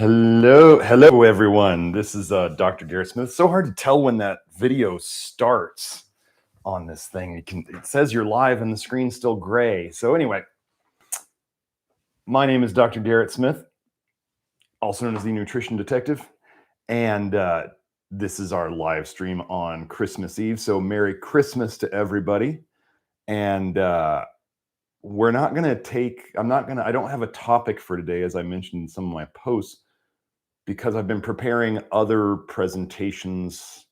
Hello, everyone. This is Dr. Garrett Smith. It's so hard to tell when that video starts on this thing. It says you're live and the screen's still gray. So anyway, my name is Dr. Garrett Smith, also known as the Nutrition Detective, and this is our live stream on Christmas Eve. So Merry Christmas to everybody. And we're not going to I don't have a topic for today, as I mentioned in some of my posts, because I've been preparing other presentations,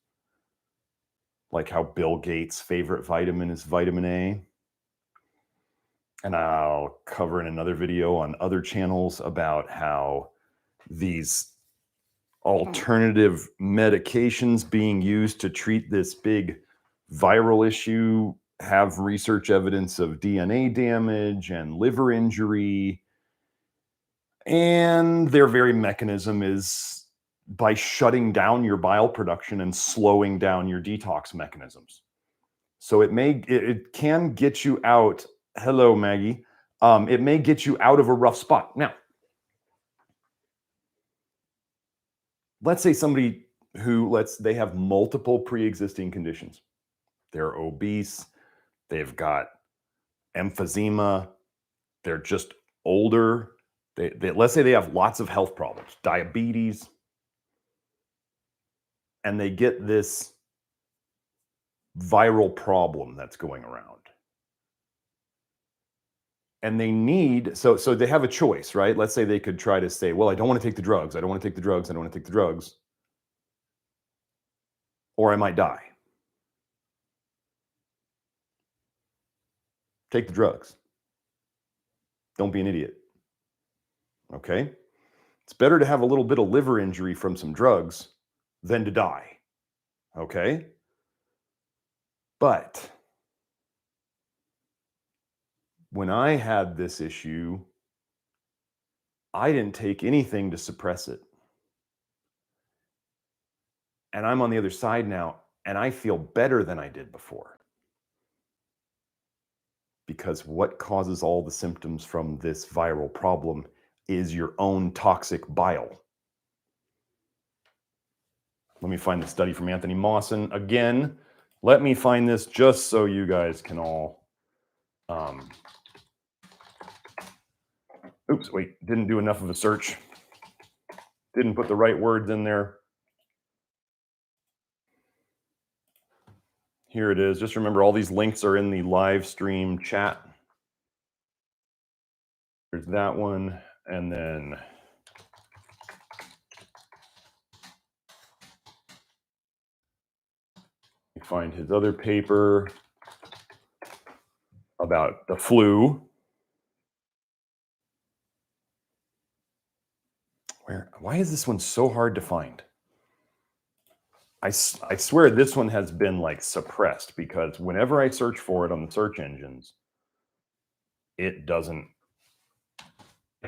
like how Bill Gates' favorite vitamin is vitamin A. And I'll cover in another video on other channels about how these alternative medications being used to treat this big viral issue have research evidence of DNA damage and liver injury. And their very mechanism is by shutting down your bile production and slowing down your detox mechanisms. So it can get you out. Hello, Maggie. It may get you out of a rough spot. Now, let's say somebody they have multiple pre-existing conditions. They're obese. They've got emphysema. They're just older. Let's say they have lots of health problems, diabetes, and they get this viral problem that's going around. And they need, so they have a choice, right? Let's say they could try to say, well, I don't want to take the drugs. I don't want to take the drugs. I don't want to take the drugs. Or I might die. Take the drugs. Don't be an idiot. Okay? It's better to have a little bit of liver injury from some drugs than to die. Okay? But when I had this issue, I didn't take anything to suppress it. And I'm on the other side now, and I feel better than I did before. Because what causes all the symptoms from this viral problem is your own toxic bile. Let me find the study from Anthony Mawson. Again, let me find this just so you guys can all... oops, wait, didn't do enough of a search. Didn't put the right words in there. Here it is. Just remember, all these links are in the live stream chat. There's that one, and then you find his other paper about the flu. Why is this one so hard to find? I swear this one has been like suppressed, because whenever I search for it on the search engines, it doesn't.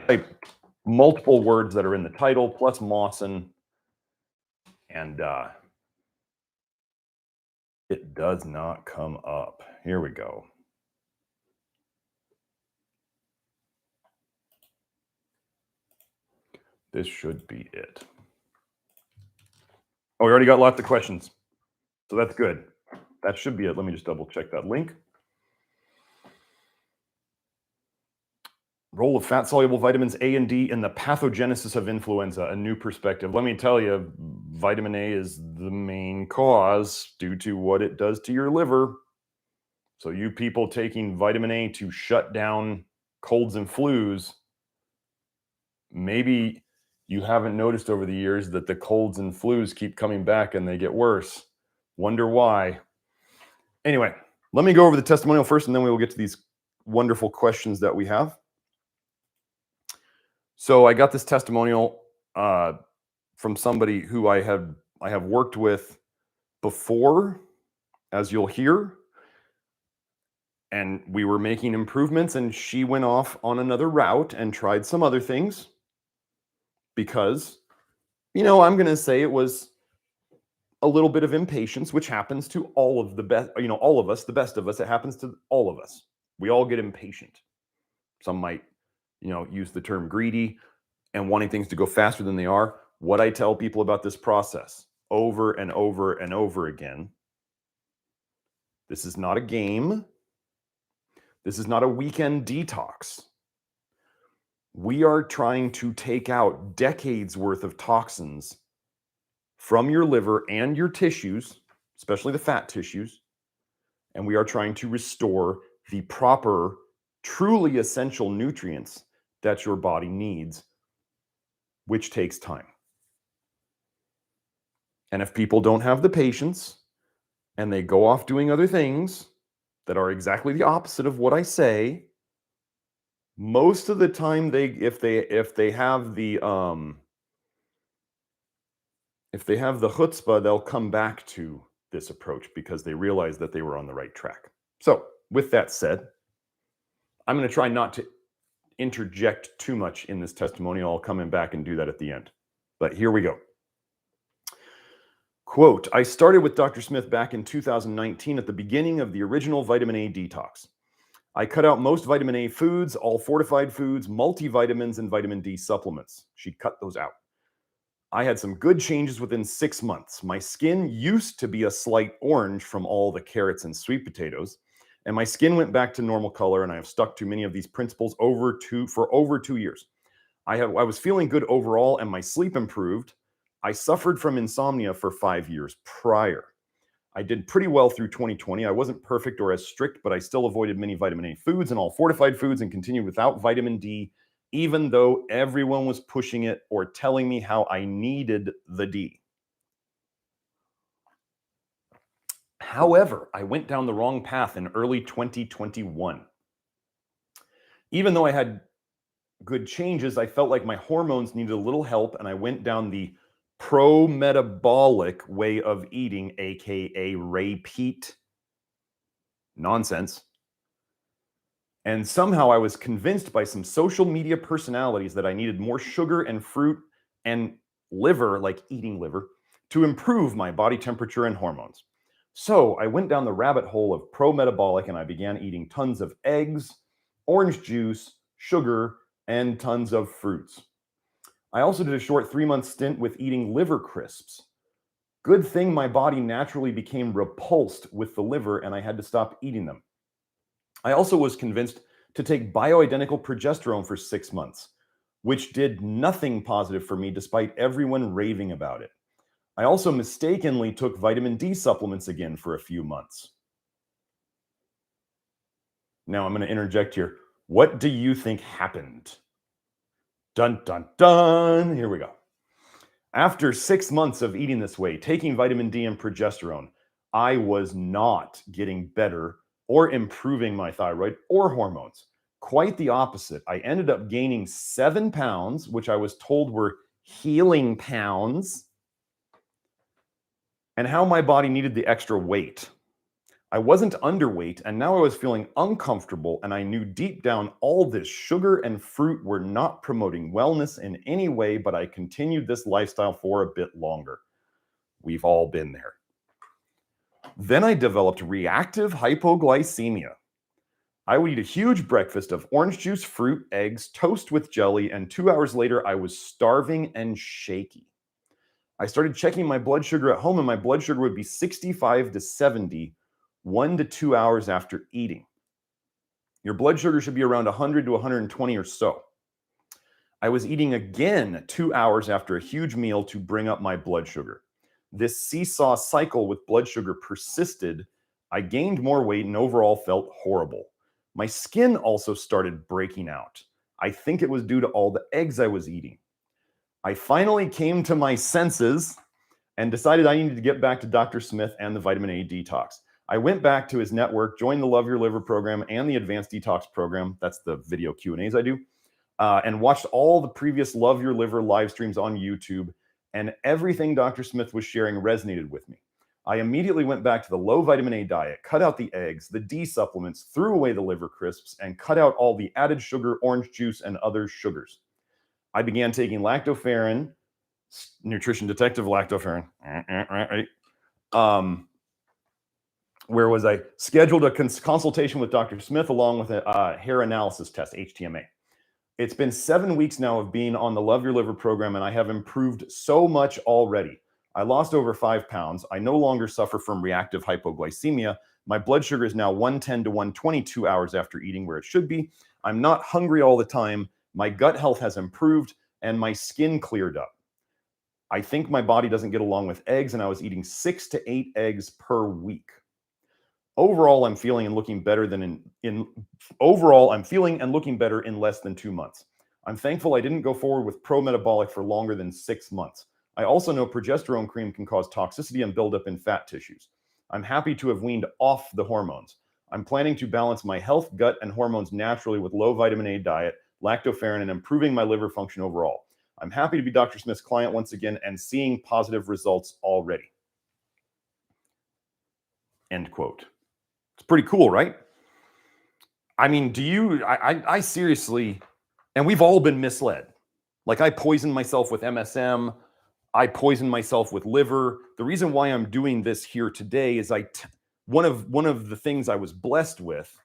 Type multiple words that are in the title plus Mawson, and it does not come up. Here we go. This should be it. Oh, we already got lots of questions, so that's good. That should be it. Let me just double check that link. Role of fat-soluble vitamins A and D in the pathogenesis of influenza, a new perspective. Let me tell you, vitamin A is the main cause due to what it does to your liver. So you people taking vitamin A to shut down colds and flus, maybe you haven't noticed over the years that the colds and flus keep coming back and they get worse. Wonder why. Anyway, let me go over the testimonial first, and then we will get to these wonderful questions that we have. So I got this testimonial from somebody who I have worked with before, as you'll hear. And we were making improvements, and she went off on another route and tried some other things because, I'm going to say it was a little bit of impatience, which happens to all of the best, all of us, the best of us. It happens to all of us. We all get impatient. Some might, use the term greedy. and wanting things to go faster than they are, what I tell people about this process over and over and over again, this is not a game. This is not a weekend detox. We are trying to take out decades worth of toxins from your liver and your tissues, especially the fat tissues, and we are trying to restore the proper, truly essential nutrients that your body needs, which takes time. And if people don't have the patience and they go off doing other things that are exactly the opposite of what I say, most of the time if they have the chutzpah, they'll come back to this approach because they realize that they were on the right track. So with that said, I'm going to try not to interject too much in this testimonial. I'll come in back and do that at the end. But here we go. Quote, I started with Dr. Smith back in 2019 at the beginning of the original vitamin A detox. I cut out most vitamin A foods, all fortified foods, multivitamins, and vitamin D supplements. She cut those out. I had some good changes within 6 months. My skin used to be a slight orange from all the carrots and sweet potatoes, and my skin went back to normal color, and I have stuck to many of these principles for over 2 years. I was feeling good overall, and my sleep improved. I suffered from insomnia for 5 years prior. I did pretty well through 2020. I wasn't perfect or as strict, but I still avoided many vitamin A foods and all fortified foods and continued without vitamin D, even though everyone was pushing it or telling me how I needed the D. However, I went down the wrong path in early 2021. Even though I had good changes, I felt like my hormones needed a little help, and I went down the pro-metabolic way of eating, aka Peat nonsense. And somehow I was convinced by some social media personalities that I needed more sugar and fruit and liver, like eating liver, to improve my body temperature and hormones. So I went down the rabbit hole of pro-metabolic, and I began eating tons of eggs, orange juice, sugar, and tons of fruits. I also did a short 3-month stint with eating liver crisps. Good thing my body naturally became repulsed with the liver, and I had to stop eating them. I also was convinced to take bioidentical progesterone for 6 months, which did nothing positive for me despite everyone raving about it. I also mistakenly took vitamin D supplements again for a few months. Now I'm going to interject here. What do you think happened? Dun, dun, dun. Here we go. After 6 months of eating this way, taking vitamin D and progesterone, I was not getting better or improving my thyroid or hormones. Quite the opposite. I ended up gaining 7 pounds, which I was told were healing pounds, and how my body needed the extra weight. I wasn't underweight, and now I was feeling uncomfortable, and I knew deep down all this sugar and fruit were not promoting wellness in any way, but I continued this lifestyle for a bit longer. We've all been there. Then I developed reactive hypoglycemia. I would eat a huge breakfast of orange juice, fruit, eggs, toast with jelly, and 2 hours later, I was starving and shaky. I started checking my blood sugar at home, and my blood sugar would be 65 to 70 1 to 2 hours after eating. Your blood sugar should be around 100 to 120 or so. I was eating again 2 hours after a huge meal to bring up my blood sugar. This seesaw cycle with blood sugar persisted. I gained more weight and overall felt horrible. My skin also started breaking out. I think it was due to all the eggs I was eating. I finally came to my senses and decided I needed to get back to Dr. Smith and the vitamin A detox. I went back to his network, joined the Love Your Liver program and the Advanced Detox program. That's the video Q&As I do. And watched all the previous Love Your Liver live streams on YouTube, and everything Dr. Smith was sharing resonated with me. I immediately went back to the low vitamin A diet, cut out the eggs, the D supplements, threw away the liver crisps, and cut out all the added sugar, orange juice, and other sugars. I began taking Lactoferrin, Nutrition Detective Lactoferrin, where was I? Scheduled a consultation with Dr. Smith along with a hair analysis test, HTMA. It's been 7 weeks now of being on the Love Your Liver program, and I have improved so much already. I lost over 5 pounds. I no longer suffer from reactive hypoglycemia. My blood sugar is now 110 to 122 hours after eating, where it should be. I'm not hungry all the time. My gut health has improved, and my skin cleared up. I think my body doesn't get along with eggs, and I was eating 6 to 8 eggs per week. Overall, I'm feeling and looking better than I'm feeling and looking better in less than 2 months. I'm thankful I didn't go forward with pro-metabolic for longer than 6 months. I also know progesterone cream can cause toxicity and buildup in fat tissues. I'm happy to have weaned off the hormones. I'm planning to balance my health, gut, and hormones naturally with low vitamin A diet, lactoferrin, and improving my liver function overall. I'm happy to be Dr. Smith's client once again and seeing positive results already. End quote. It's pretty cool, right? I mean, I seriously, and we've all been misled. Like, I poisoned myself with MSM. I poisoned myself with liver. The reason why I'm doing this here today is one of the things I was blessed with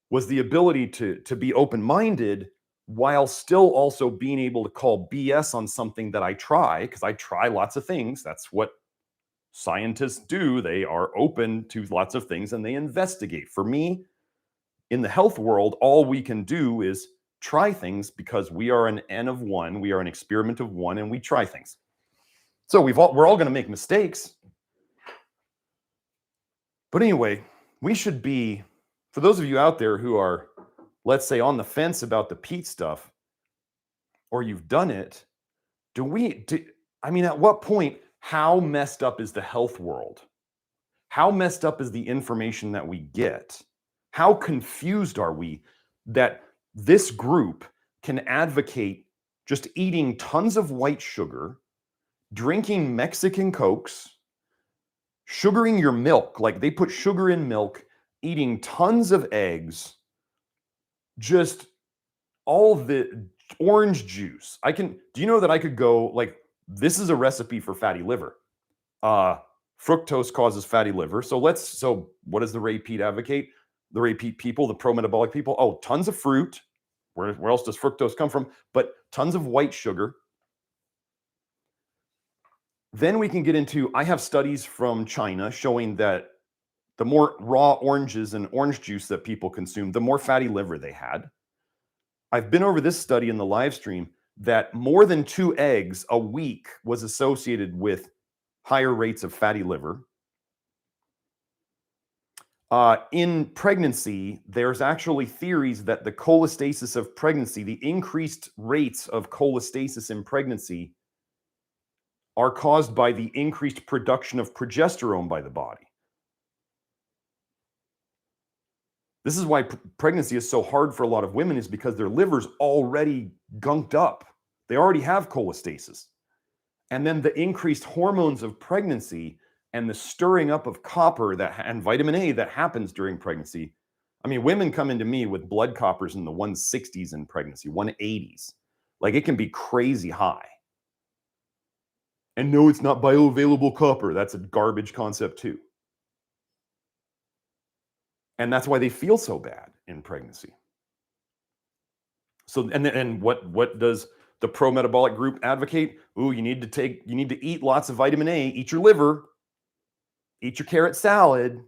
was the ability to be open-minded while still also being able to call BS on something that I try, because I try lots of things. That's what scientists do. They are open to lots of things and they investigate. For me, in the health world, all we can do is try things because we are an N of one. We are an experiment of one, and we try things. So we're all going to make mistakes. But anyway, we should be, for those of you out there who are, let's say, on the fence about the Peat stuff, or you've done it, I mean, at what point, how messed up is the health world? How messed up is the information that we get? How confused are we that this group can advocate just eating tons of white sugar, drinking Mexican Cokes, sugaring your milk, like they put sugar in milk, eating tons of eggs, just all the orange juice. Do you know that I could go, like, this is a recipe for fatty liver. Fructose causes fatty liver. So what does the Ray Peat advocate? The Ray Peat people, the pro-metabolic people, tons of fruit. Where else does fructose come from? But tons of white sugar. Then we can get into, I have studies from China showing that the more raw oranges and orange juice that people consume, the more fatty liver they had. I've been over this study in the live stream that more than 2 eggs a week was associated with higher rates of fatty liver. In pregnancy, there's actually theories that the cholestasis of pregnancy, the increased rates of cholestasis in pregnancy, are caused by the increased production of progesterone by the body. This is why pregnancy is so hard for a lot of women, is because their liver's already gunked up. They already have cholestasis. And then the increased hormones of pregnancy and the stirring up of copper and vitamin A that happens during pregnancy. I mean, women come into me with blood coppers in the 160s in pregnancy, 180s. Like, it can be crazy high. And no, it's not bioavailable copper. That's a garbage concept too. And that's why they feel so bad in pregnancy. So, and what does the pro-metabolic group advocate? Ooh, you need to eat lots of vitamin A, eat your liver, eat your carrot salad.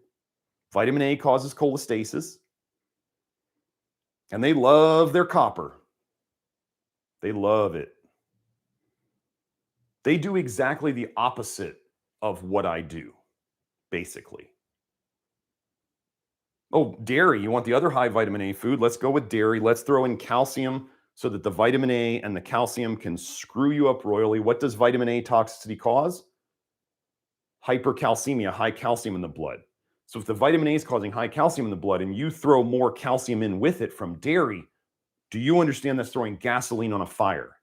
Vitamin A causes cholestasis. And they love their copper. They love it. They do exactly the opposite of what I do, basically. Oh, dairy. You want the other high vitamin A food? Let's go with dairy. Let's throw in calcium so that the vitamin A and the calcium can screw you up royally. What does vitamin A toxicity cause? Hypercalcemia, high calcium in the blood. So if the vitamin A is causing high calcium in the blood and you throw more calcium in with it from dairy, do you understand that's throwing gasoline on a fire?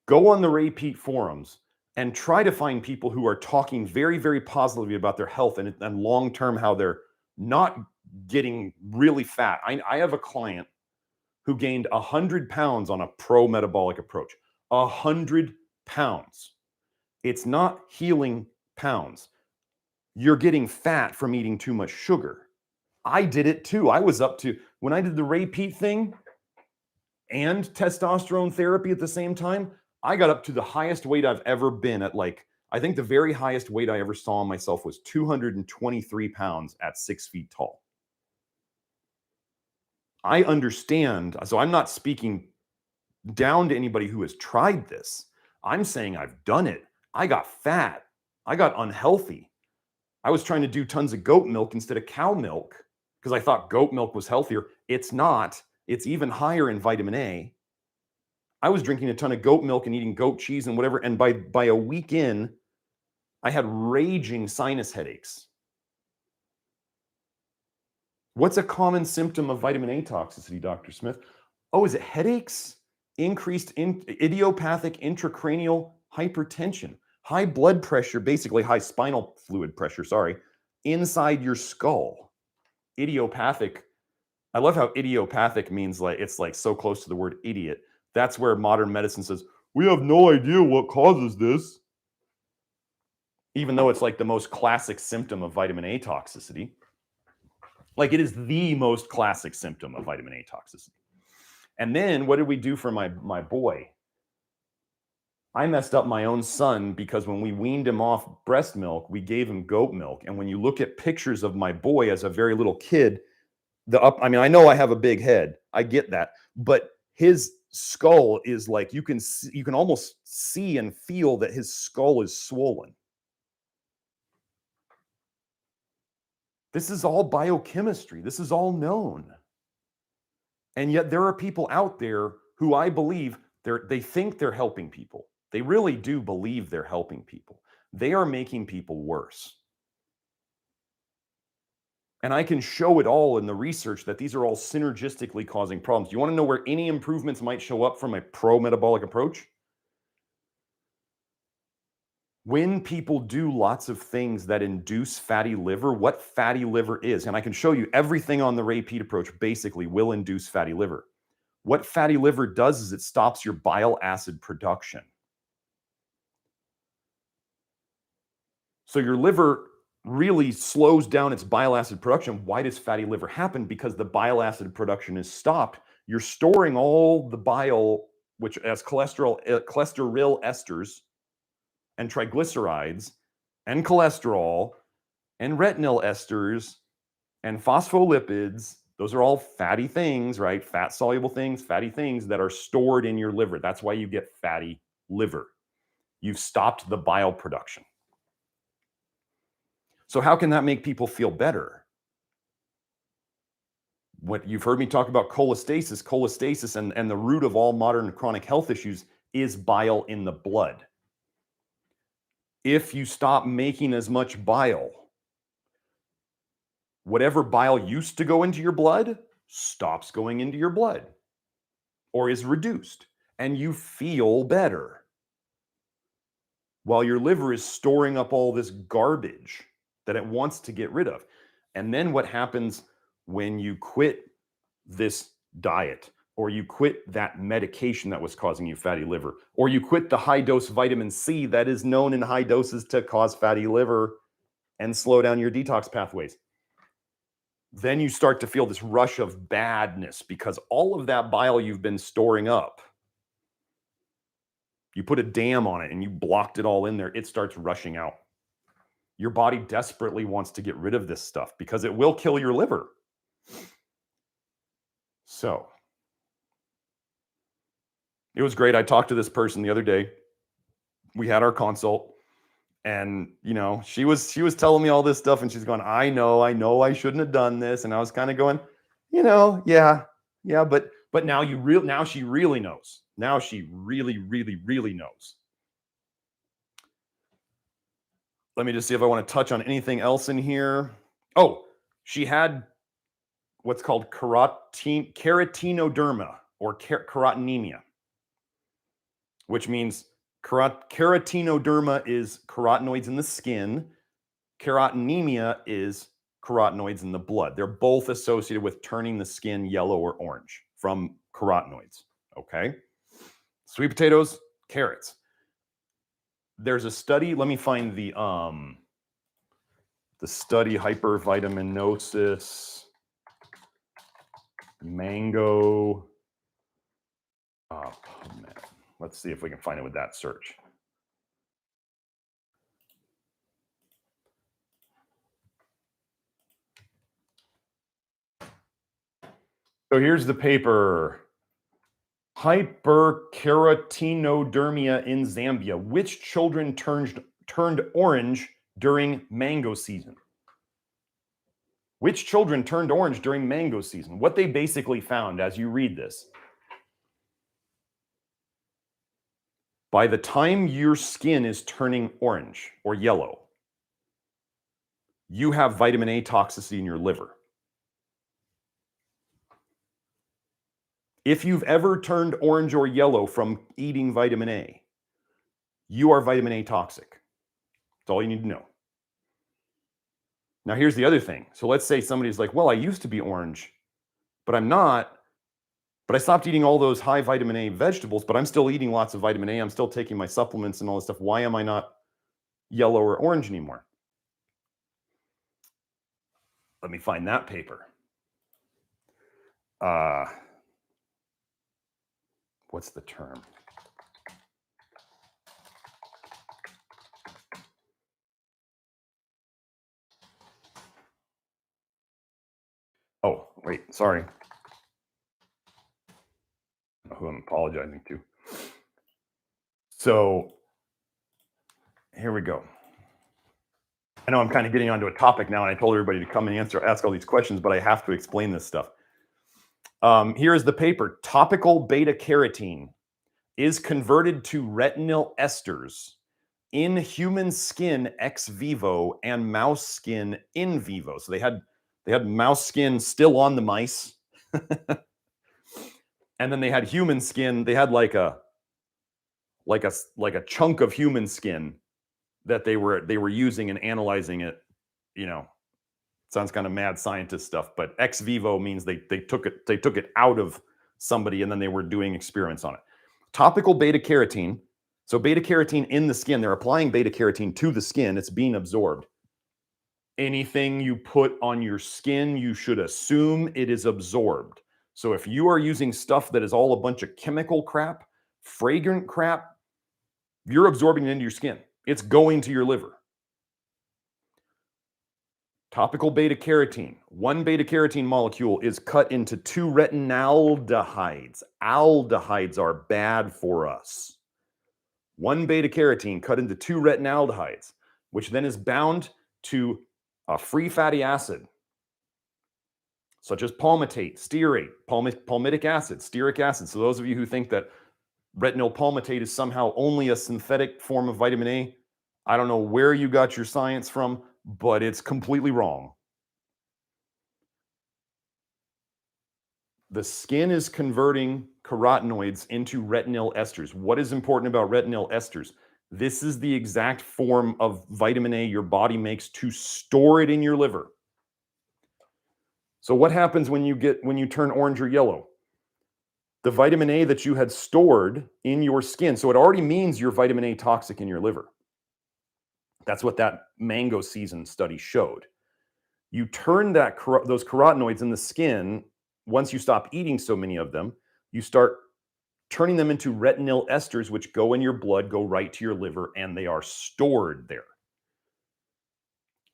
Go on the Ray Peat forums and try to find people who are talking very, very positively about their health and long-term how they're not getting really fat. I have a client who gained 100 pounds on a pro-metabolic approach. 100 pounds. It's not healing pounds. You're getting fat from eating too much sugar. I did it too. I was up to, when I did the Ray Peat thing, and testosterone therapy at the same time, I got up to the highest weight I've ever been at. Like, I think the very highest weight I ever saw on myself was 223 pounds at 6 feet tall. I understand. So I'm not speaking down to anybody who has tried this. I'm saying I've done it. I got fat. I got unhealthy. I was trying to do tons of goat milk instead of cow milk because I thought goat milk was healthier. It's not. It's even higher in vitamin A. I was drinking a ton of goat milk and eating goat cheese and whatever. And by a week in, I had raging sinus headaches. What's a common symptom of vitamin A toxicity, Dr. Smith? Oh, is it headaches? Increased idiopathic intracranial hypertension, high blood pressure, basically high spinal fluid pressure, inside your skull. Idiopathic. I love how idiopathic means like it's like so close to the word idiot. That's where modern medicine says, we have no idea what causes this. Even though it's like the most classic symptom of vitamin A toxicity. Like it is the most classic symptom of vitamin A toxicity. And then what did we do for my boy? I messed up my own son because when we weaned him off breast milk, we gave him goat milk. And when you look at pictures of my boy as a very little kid, I mean, I know I have a big head. I get that. But his skull is like, you can almost see and feel that his skull is swollen. This is all biochemistry. This is all known. And yet there are people out there who I believe they think they're helping people. They really do believe they're helping people. They are making people worse. And I can show it all in the research that these are all synergistically causing problems. Do you want to know where any improvements might show up from a pro-metabolic approach? When people do lots of things that induce fatty liver, what fatty liver is, and I can show you everything on the Peat approach basically will induce fatty liver. What fatty liver does is it stops your bile acid production. So your liver really slows down its bile acid production. Why does fatty liver happen? Because the bile acid production is stopped. You're storing all the bile, which as cholesterol esters and triglycerides and cholesterol and retinal esters and phospholipids. Those are all fatty things, right? Fat soluble things, fatty things that are stored in your liver. That's why you get fatty liver. You've stopped the bile production. So how can that make people feel better? What you've heard me talk about cholestasis and the root of all modern chronic health issues is bile in the blood. If you stop making as much bile, whatever bile used to go into your blood stops going into your blood or is reduced, and you feel better while your liver is storing up all this garbage that it wants to get rid of. And then what happens when you quit this diet, or you quit that medication that was causing you fatty liver, or you quit the high dose vitamin C that is known in high doses to cause fatty liver and slow down your detox pathways? Then you start to feel this rush of badness because all of that bile you've been storing up, you put a dam on it and you blocked it all in there, it starts rushing out. Your body desperately wants to get rid of this stuff because it will kill your liver. So it was great. I talked to this person the other day. We had our consult, and she was telling me all this stuff, and she's going, I know I shouldn't have done this. And I was kind of going, yeah, but now she really knows. Now she really, really, really knows. Let me just see if I want to touch on anything else in here. Oh, she had what's called carotenoderma or carotenemia, which means carotenoderma is carotenoids in the skin. Carotenemia is carotenoids in the blood. They're both associated with turning the skin yellow or orange from carotenoids. Okay. Sweet potatoes, carrots. There's a study. Let me find the study, hypervitaminosis, mango. PubMed. Let's see if we can find it with that search. So here's the paper. Hypercarotenodermia in Zambia. Which children turned orange during mango season? Which children turned orange during mango season? What they basically found as you read this. By the time your skin is turning orange or yellow, you have vitamin A toxicity in your liver. If you've ever turned orange or yellow from eating vitamin A, you are vitamin A toxic. That's all you need to know. Now, here's the other thing. So let's say somebody's like, well, I used to be orange, but I'm not. But I stopped eating all those high vitamin A vegetables, but I'm still eating lots of vitamin A. I'm still taking my supplements and all this stuff. Why am I not yellow or orange anymore? Let me find that paper. What's the term? Oh, wait, sorry. Who I'm apologizing to. So here we go. I know I'm kind of getting onto a topic now, and I told everybody to come and ask all these questions, but I have to explain this stuff. Here is the paper. Topical beta carotene is converted to retinal esters in human skin ex vivo and mouse skin in vivo. So they had mouse skin still on the mice, and then they had human skin. They had like a chunk of human skin that they were using and analyzing it. You know, sounds kind of mad scientist stuff, but ex vivo means they took it out of somebody and then they were doing experiments on it. Topical beta carotene. So beta carotene in the skin, they're applying beta carotene to the skin. It's being absorbed. Anything you put on your skin, you should assume it is absorbed. So if you are using stuff that is all a bunch of chemical crap, fragrant crap, you're absorbing it into your skin. It's going to your liver. Topical beta carotene. One beta carotene molecule is cut into 2 retinaldehydes. Aldehydes are bad for us. One beta carotene cut into 2 retinaldehydes, which then is bound to a free fatty acid, such as palmitate, stearate, palmitic acid, stearic acid. So those of you who think that retinol palmitate is somehow only a synthetic form of vitamin A, I don't know where you got your science from, but it's completely wrong. The skin is converting carotenoids into retinal esters. What is important about retinal esters? This is the exact form of vitamin A your body makes to store it in your liver. So what happens when you turn orange or yellow? The vitamin A that you had stored in your skin, so it already means you're vitamin A toxic in your liver. That's what that mango season study showed. You turn those carotenoids in the skin, once you stop eating so many of them, you start turning them into retinal esters, which go in your blood, go right to your liver, and they are stored there.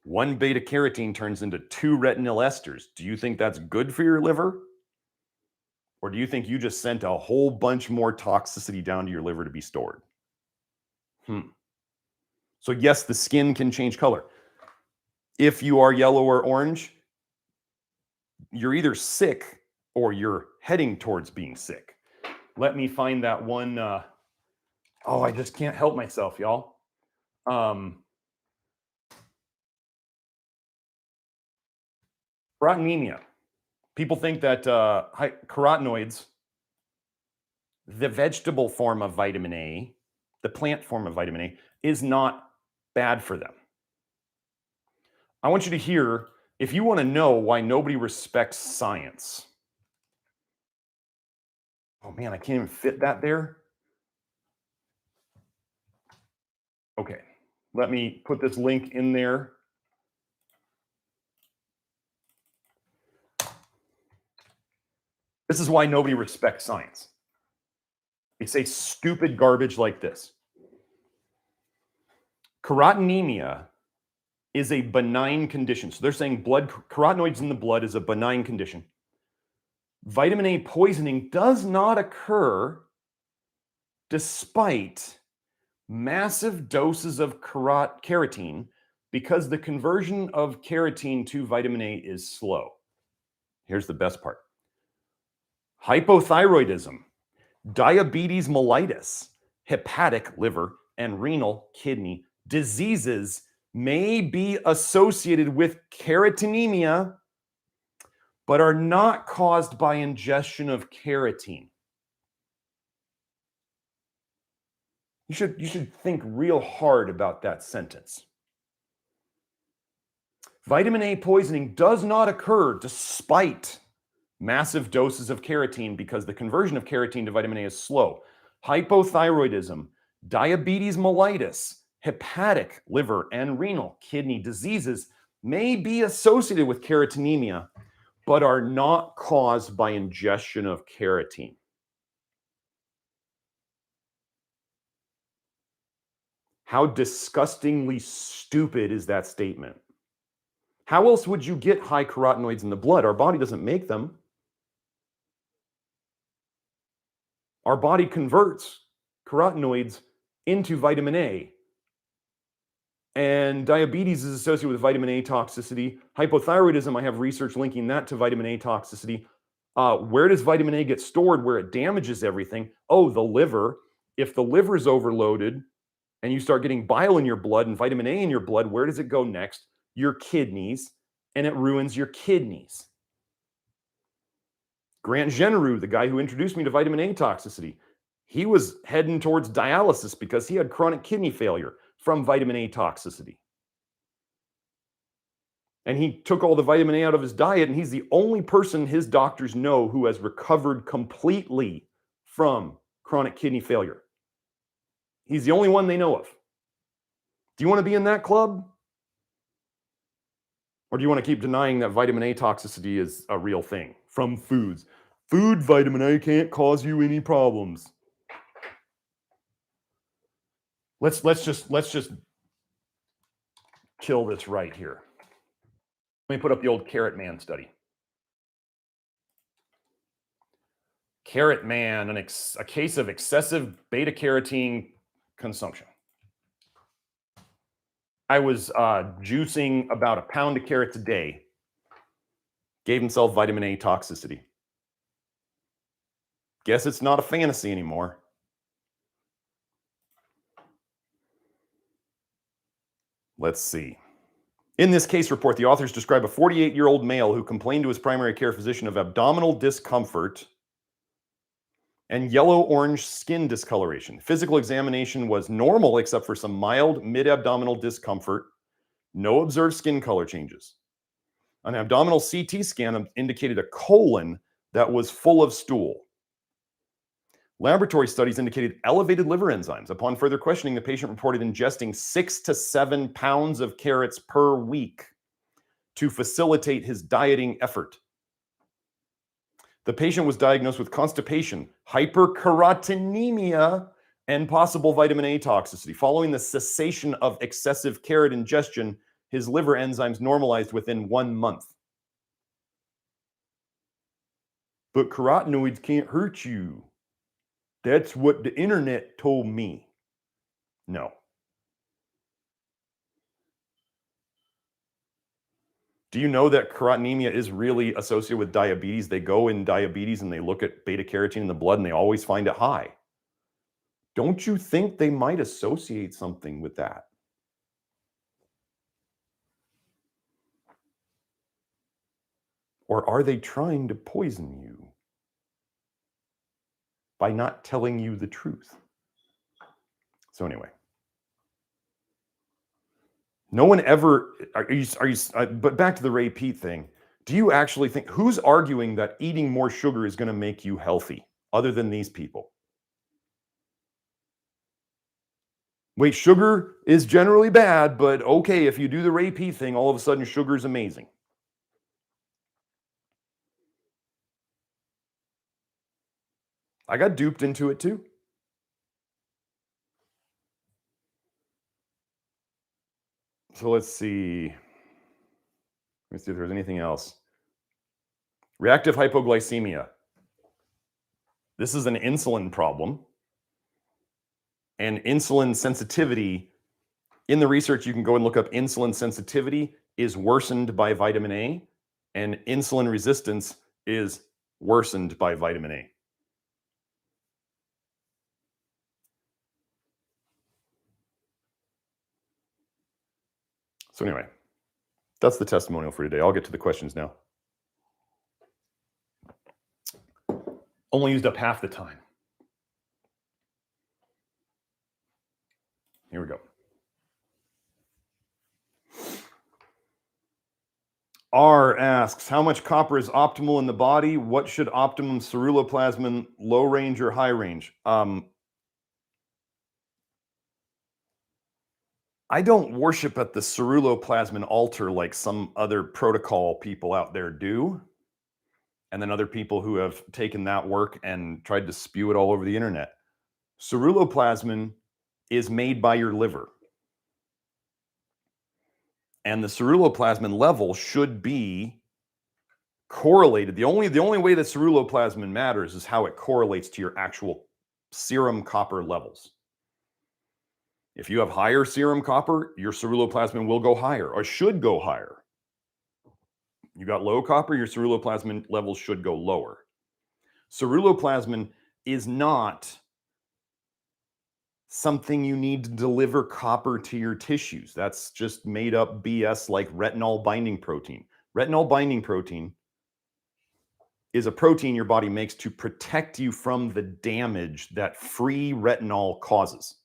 One beta carotene turns into 2 retinal esters. Do you think that's good for your liver? Or do you think you just sent a whole bunch more toxicity down to your liver to be stored? So yes, the skin can change color. If you are yellow or orange, you're either sick or you're heading towards being sick. Let me find that one. I just can't help myself, y'all. Carotenemia. People think that carotenoids, the vegetable form of vitamin A, the plant form of vitamin A, is not bad for them. I want you to hear, if you want to know why nobody respects science. Oh man, I can't even fit that there. Okay, let me put this link in there. This is why nobody respects science. They say stupid garbage like this. Carotenemia is a benign condition. So they're saying carotenoids in the blood is a benign condition. Vitamin A poisoning does not occur despite massive doses of carotene because the conversion of carotene to vitamin A is slow. Here's the best part. Hypothyroidism, diabetes mellitus, hepatic liver, and renal kidney diseases may be associated with carotenemia, but are not caused by ingestion of carotene. You should think real hard about that sentence. Vitamin A poisoning does not occur despite massive doses of carotene because the conversion of carotene to vitamin A is slow. Hypothyroidism, diabetes mellitus, hepatic liver, and renal kidney diseases may be associated with carotenemia, but are not caused by ingestion of carotene. How disgustingly stupid is that statement? How else would you get high carotenoids in the blood? Our body doesn't make them. Our body converts carotenoids into vitamin A. And diabetes is associated with vitamin A toxicity. Hypothyroidism, I have research linking that to vitamin A toxicity. Where does vitamin A get stored where it damages everything? Oh, the liver. If the liver is overloaded and you start getting bile in your blood and vitamin A in your blood, where does it go next? Your kidneys, and it ruins your kidneys. Grant Genereux, the guy who introduced me to vitamin A toxicity, he was heading towards dialysis because he had chronic kidney failure from vitamin A toxicity. And he took all the vitamin A out of his diet, and he's the only person his doctors know who has recovered completely from chronic kidney failure. He's the only one they know of. Do you want to be in that club? Or do you want to keep denying that vitamin A toxicity is a real thing from foods? Food vitamin A can't cause you any problems. Let's just kill this right here. Let me put up the old Carrot Man study. Carrot Man, a case of excessive beta carotene consumption. I was juicing about a pound of carrots a day. Gave himself vitamin A toxicity. Guess it's not a fantasy anymore. Let's see. In this case report, the authors describe a 48-year-old male who complained to his primary care physician of abdominal discomfort and yellow-orange skin discoloration. Physical examination was normal except for some mild mid-abdominal discomfort, no observed skin color changes. An abdominal CT scan indicated a colon that was full of stool. Laboratory studies indicated elevated liver enzymes. Upon further questioning, the patient reported ingesting 6 to 7 pounds of carrots per week to facilitate his dieting effort. The patient was diagnosed with constipation, hypercarotenemia, and possible vitamin A toxicity. Following the cessation of excessive carrot ingestion, his liver enzymes normalized within 1 month. But carotenoids can't hurt you. That's what the internet told me. No. Do you know that carotenemia is really associated with diabetes? They go in diabetes and they look at beta carotene in the blood and they always find it high. Don't you think they might associate something with that? Or are they trying to poison you by not telling you the truth? So anyway, no one ever, but back to the Ray Peat thing. Do you actually think, who's arguing that eating more sugar is going to make you healthy other than these people? Wait, sugar is generally bad, but okay, if you do the Ray Peat thing, all of a sudden sugar is amazing. I got duped into it too. So let's see. Let's see if there's anything else. Reactive hypoglycemia. This is an insulin problem. And insulin sensitivity, in the research, you can go and look up insulin sensitivity is worsened by vitamin A, and insulin resistance is worsened by vitamin A. So anyway, that's the testimonial for today. I'll get to the questions now. Only used up half the time. Here we go. R asks, how much copper is optimal in the body? What should optimum ceruloplasmin, low range or high range? I don't worship at the ceruloplasmin altar like some other protocol people out there do. And then other people who have taken that work and tried to spew it all over the internet. Ceruloplasmin is made by your liver. And the ceruloplasmin level should be correlated. The only way that ceruloplasmin matters is how it correlates to your actual serum copper levels. If you have higher serum copper, your ceruloplasmin will go higher or should go higher. You got low copper, your ceruloplasmin levels should go lower. Ceruloplasmin is not something you need to deliver copper to your tissues. That's just made up BS like retinol binding protein. Retinol binding protein is a protein your body makes to protect you from the damage that free retinol causes.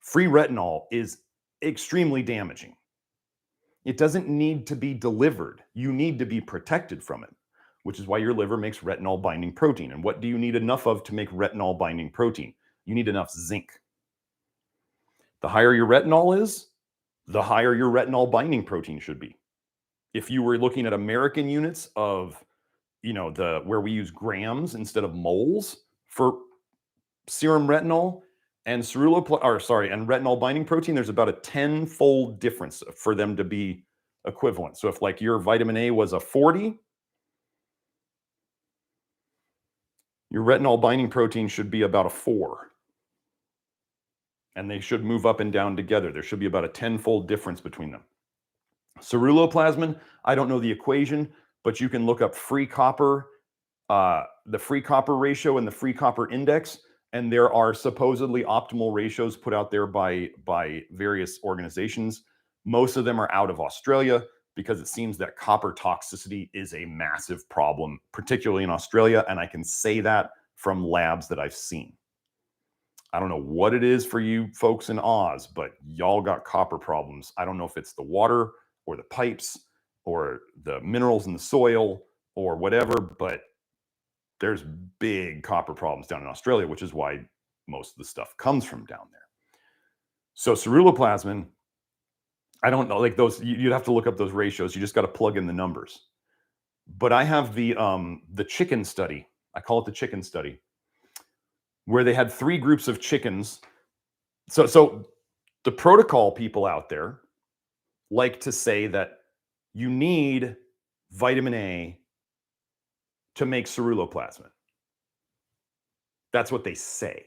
Free retinol is extremely damaging. It doesn't need to be delivered. You need to be protected from it, which is why your liver makes retinol binding protein. And what do you need enough of to make retinol binding protein? You need enough zinc. The higher your retinol is, the higher your retinol binding protein should be. If you were looking at American units of, where we use grams instead of moles for serum retinol and and retinol binding protein, there's about a 10-fold difference for them to be equivalent. So if like your vitamin A was a 40, your retinol binding protein should be about a 4. And they should move up and down together. There should be about a 10-fold difference between them. Ceruloplasmin, I don't know the equation, but you can look up free copper, the free copper ratio and the free copper index. And there are supposedly optimal ratios put out there by various organizations. Most of them are out of Australia because it seems that copper toxicity is a massive problem, particularly in Australia. And I can say that from labs that I've seen. I don't know what it is for you folks in Oz, but y'all got copper problems. I don't know if it's the water or the pipes or the minerals in the soil or whatever, but there's big copper problems down in Australia, which is why most of the stuff comes from down there. So ceruloplasmin, I don't know, like those, you'd have to look up those ratios. You just got to plug in the numbers. But I have the chicken study. I call it the chicken study, where they had 3 groups of chickens. So the protocol people out there like to say that you need vitamin A to make ceruloplasmin. That's what they say.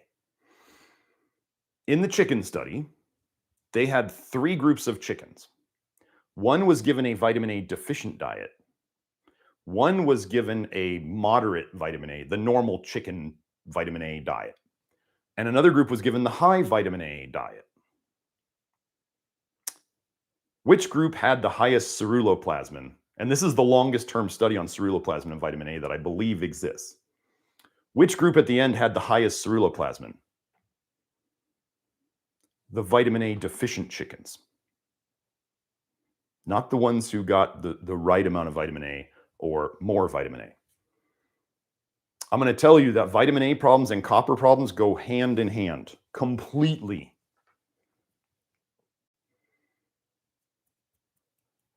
In the chicken study, they had 3 groups of chickens. One was given a vitamin A deficient diet. One was given a moderate vitamin A, the normal chicken vitamin A diet. And another group was given the high vitamin A diet. Which group had the highest ceruloplasmin? And this is the longest term study on ceruloplasmin and vitamin A that I believe exists. Which group at the end had the highest ceruloplasmin? The vitamin A deficient chickens. Not the ones who got the right amount of vitamin A or more vitamin A. I'm going to tell you that vitamin A problems and copper problems go hand in hand completely.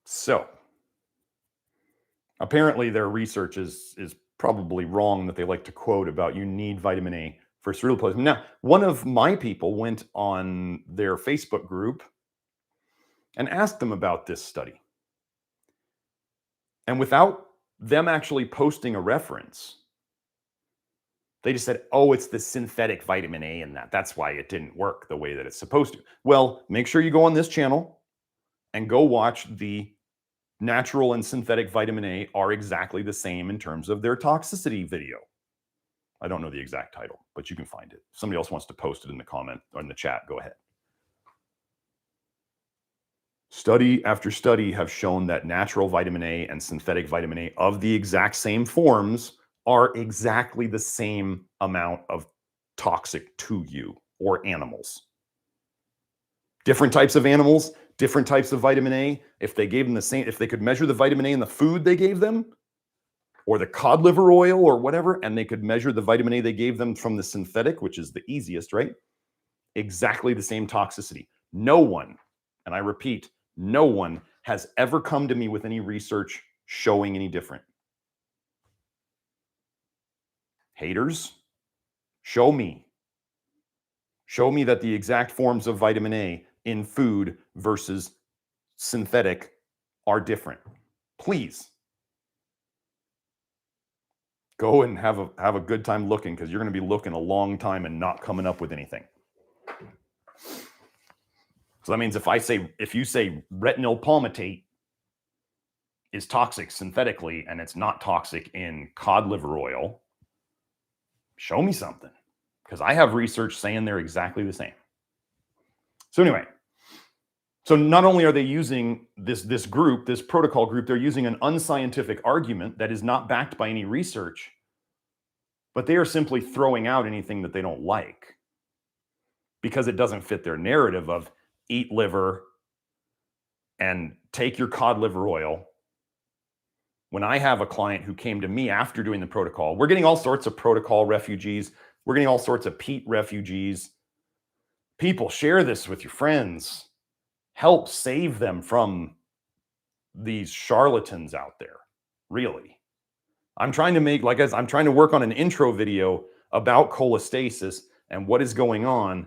So apparently their research is probably wrong that they like to quote about you need vitamin A for ceruloplasmin. Now, one of my people went on their Facebook group and asked them about this study. And without them actually posting a reference, they just said, oh, it's the synthetic vitamin A in that. That's why it didn't work the way that it's supposed to. Well, make sure you go on this channel and go watch the natural and synthetic vitamin A are exactly the same in terms of their toxicity video. I don't know the exact title, but you can find it. If somebody else wants to post it in the comment or in the chat, go ahead. Study after study have shown that natural vitamin A and synthetic vitamin A of the exact same forms are exactly the same amount of toxic to you or animals. Different types of animals, different types of vitamin A. If they gave them the same, if they could measure the vitamin A in the food they gave them, or the cod liver oil or whatever, and they could measure the vitamin A they gave them from the synthetic, which is the easiest, right? Exactly the same toxicity. No one, and I repeat, no one has ever come to me with any research showing any different. Haters, show me. Show me that the exact forms of vitamin A in food versus synthetic are different. Please. Go and have a good time looking, because you're going to be looking a long time and not coming up with anything. So that means if you say retinal palmitate is toxic synthetically and it's not toxic in cod liver oil, show me something, because I have research saying they're exactly the same. So anyway, so not only are they using this protocol group, they're using an unscientific argument that is not backed by any research, but they are simply throwing out anything that they don't like because it doesn't fit their narrative of eat liver and take your cod liver oil. When I have a client who came to me after doing the protocol, we're getting all sorts of protocol refugees. We're getting all sorts of Peat refugees. People, share this with your friends. Help save them from these charlatans out there. Really. I'm trying to make, I'm trying to work on an intro video about cholestasis and what is going on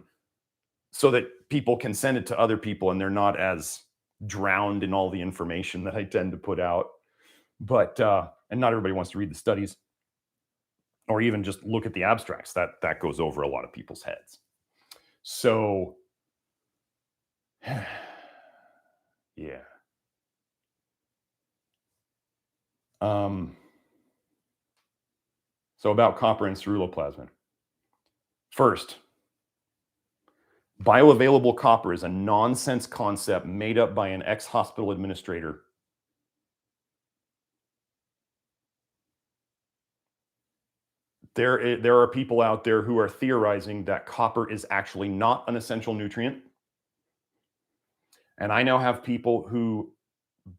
so that people can send it to other people and they're not as drowned in all the information that I tend to put out. But, and not everybody wants to read the studies or even just look at the abstracts. That goes over a lot of people's heads. So, yeah. So about copper and ceruloplasmin. First, bioavailable copper is a nonsense concept made up by an ex-hospital administrator. There are people out there who are theorizing that copper is actually not an essential nutrient. And I now have people who,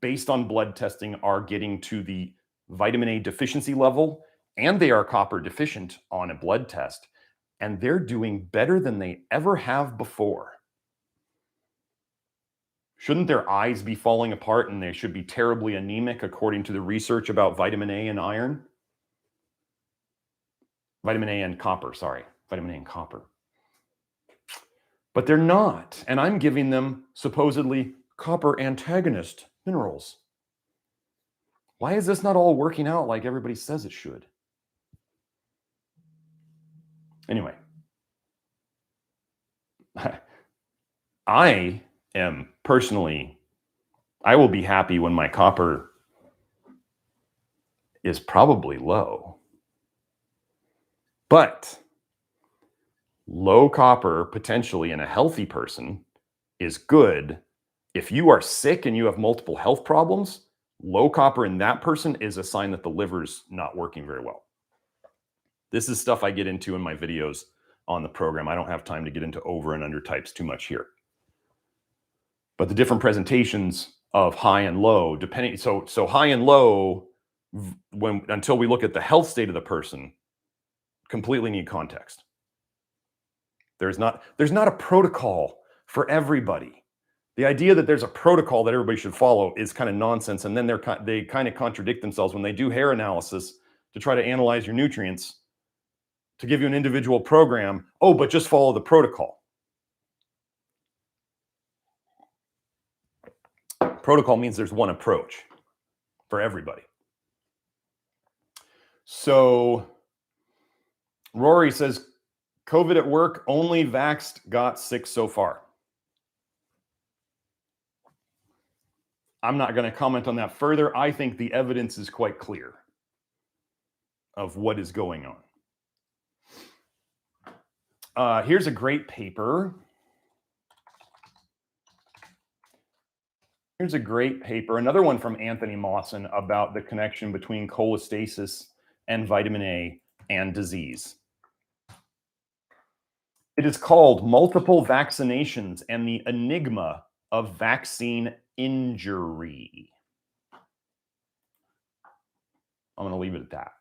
based on blood testing, are getting to the vitamin A deficiency level, and they are copper deficient on a blood test, and they're doing better than they ever have before. Shouldn't their eyes be falling apart and they should be terribly anemic according to the research about vitamin A and iron? Vitamin A and copper, sorry. Vitamin A and copper. But they're not. And I'm giving them supposedly copper antagonist minerals. Why is this not all working out like everybody says it should? Anyway, I am personally, I will be happy when my copper is probably low. But low copper potentially in a healthy person is good. If you are sick and you have multiple health problems, low copper in that person is a sign that the liver's not working very well. This is stuff I get into in my videos on the program. I don't have time to get into over and under types too much here. But the different presentations of high and low, depending, so high and low, until we look at the health state of the person, completely need context. There's not a protocol for everybody. The idea that there's a protocol that everybody should follow is kind of nonsense. And then they kind of contradict themselves when they do hair analysis to try to analyze your nutrients to give you an individual program. Oh, but just follow the protocol. Protocol means there's one approach for everybody. So Rory says, COVID at work, only vaxxed got sick so far. I'm not going to comment on that further. I think the evidence is quite clear of what is going on. Here's a great paper. Here's a great paper, another one from Anthony Mawson about the connection between cholestasis and vitamin A and disease. It is called Multiple Vaccinations and the Enigma of Vaccine Injury. I'm going to leave it at that.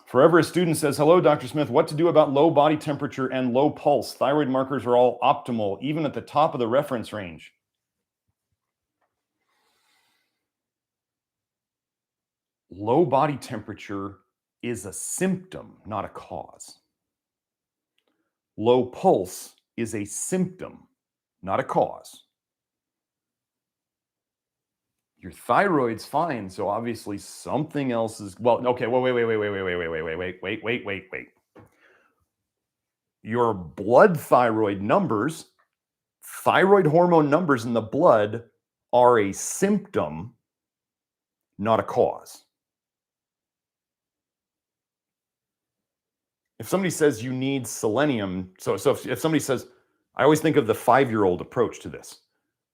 Forever a student says, hello, Dr. Smith. What to do about low body temperature and low pulse? Thyroid markers are all optimal, even at the top of the reference range. Low body temperature is a symptom, not a cause. Low pulse is a symptom, not a cause. Your thyroid's fine, so obviously something else is, well, okay, wait. Your blood thyroid numbers, thyroid hormone numbers in the blood are a symptom, not a cause. If somebody says you need selenium, so if somebody says, I always think of the 5-year-old approach to this.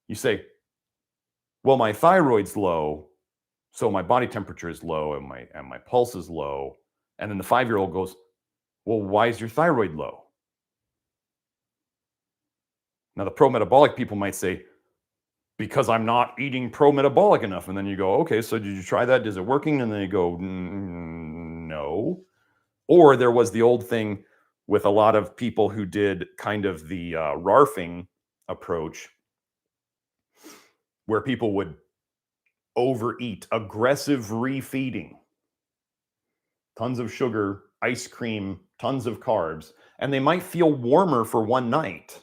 You say, well, my thyroid's low, so my body temperature is low and my pulse is low. And then the 5-year-old goes, well, why is your thyroid low? Now, the pro-metabolic people might say, because I'm not eating pro-metabolic enough. And then you go, okay, so did you try that? Is it working? And then you go, no. Or there was the old thing with a lot of people who did kind of the RARFing approach, where people would overeat, aggressive refeeding, tons of sugar, ice cream, tons of carbs, and they might feel warmer for one night.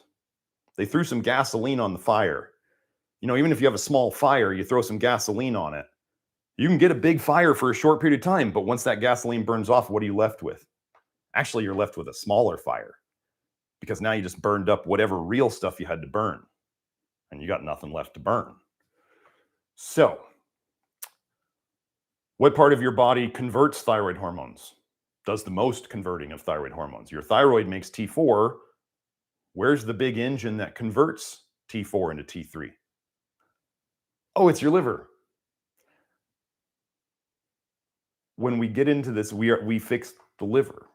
They threw some gasoline on the fire. You know, even if you have a small fire, you throw some gasoline on it. You can get a big fire for a short period of time, but once that gasoline burns off, what are you left with? Actually, you're left with a smaller fire, because now you just burned up whatever real stuff you had to burn, and you got nothing left to burn. So, what part of your body converts thyroid hormones? Does the most converting of thyroid hormones? Your thyroid makes T4. Where's the big engine that converts T4 into T3? Oh, it's your liver. When we get into this, we fix the liver.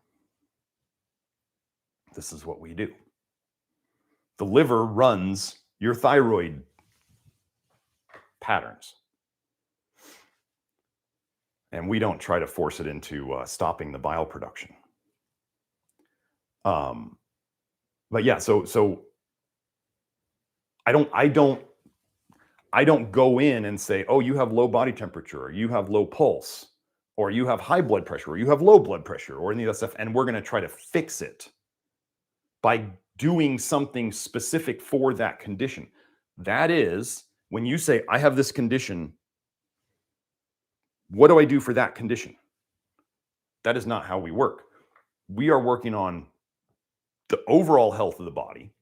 This is what we do. The liver runs your thyroid patterns. And we don't try to force it into stopping the bile production. But yeah, so I don't go in and say, oh, you have low body temperature, or you have low pulse, or you have high blood pressure, or you have low blood pressure, or any of that stuff, and we're going to try to fix it by doing something specific for that condition. That is, when you say, I have this condition, what do I do for that condition? That is not how we work. We are working on the overall health of the body,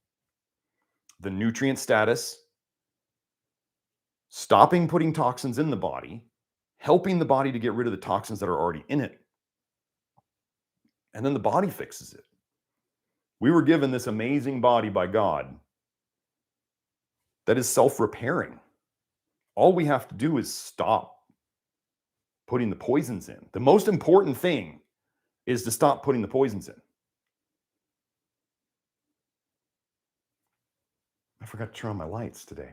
the nutrient status, stopping putting toxins in the body, helping the body to get rid of the toxins that are already in it. And then the body fixes it. We were given this amazing body by God that is self-repairing. All we have to do is stop putting the poisons in. The most important thing is to stop putting the poisons in. I forgot to turn on my lights today.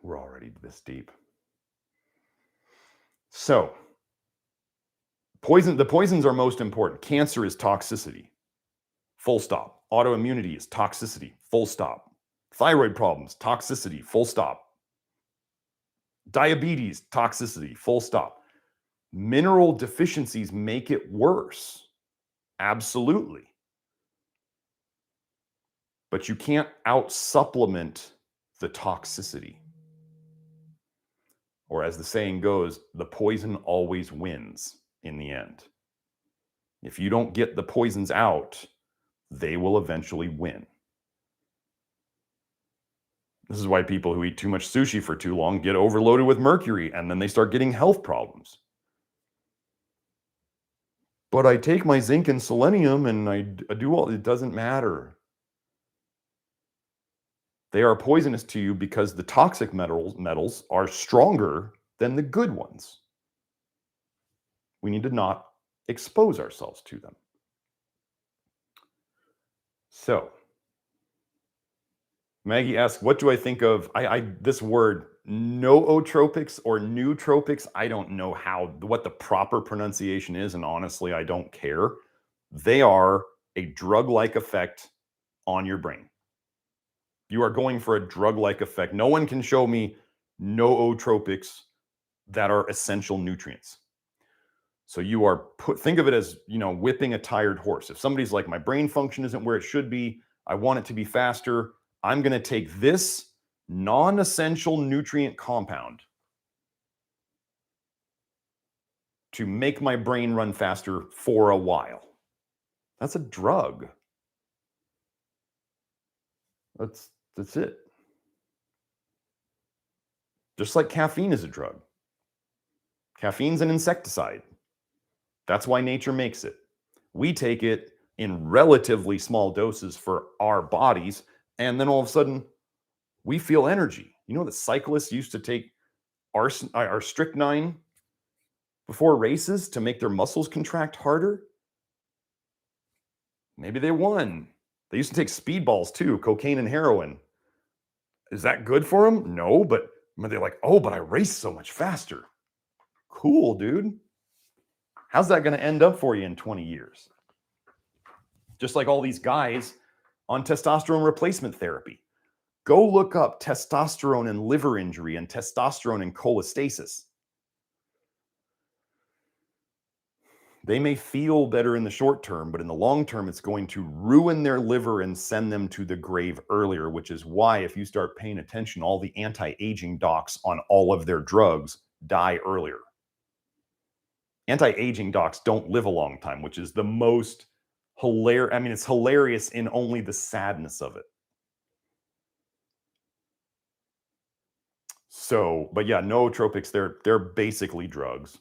We're already this deep. So, the poisons are most important. Cancer is toxicity. Full stop. Autoimmunity is toxicity. Full stop. Thyroid problems, toxicity. Full stop. Diabetes, toxicity. Full stop. Mineral deficiencies make it worse. Absolutely. but you can't out supplement the toxicity. Or as the saying goes, the poison always wins in the end. If you don't get the poisons out, they will eventually win. This is why people who eat too much sushi for too long get overloaded with mercury and then they start getting health problems. But I take my zinc and selenium and I do all, it doesn't matter. They are poisonous to you because the toxic metals are stronger than the good ones. We need to not expose ourselves to them. So, Maggie asks, what do I think of this word nootropics or nootropics? I don't know what the proper pronunciation is, and honestly, I don't care. They are a drug-like effect on your brain. You are going for a drug-like effect. No one can show me nootropics that are essential nutrients. So you are think of it as, whipping a tired horse. If somebody's like, my brain function isn't where it should be, I want it to be faster, I'm going to take this non-essential nutrient compound to make my brain run faster for a while. That's a drug. That's it. Just like caffeine is a drug. Caffeine's an insecticide. That's why nature makes it. We take it in relatively small doses for our bodies, and then all of a sudden, we feel energy. You know that cyclists used to take our strychnine before races to make their muscles contract harder? Maybe they won. They used to take speedballs too, cocaine and heroin. Is that good for them? No, but they're like, oh, but I race so much faster. Cool, dude. How's that going to end up for you in 20 years? Just like all these guys on testosterone replacement therapy. Go look up testosterone and liver injury and testosterone and cholestasis. They may feel better in the short term, but in the long term, it's going to ruin their liver and send them to the grave earlier, which is why if you start paying attention, all the anti-aging docs on all of their drugs die earlier. Anti-aging docs don't live a long time, which is the most hilarious. I mean, it's hilarious in only the sadness of it. So, but yeah, nootropics, they're basically drugs.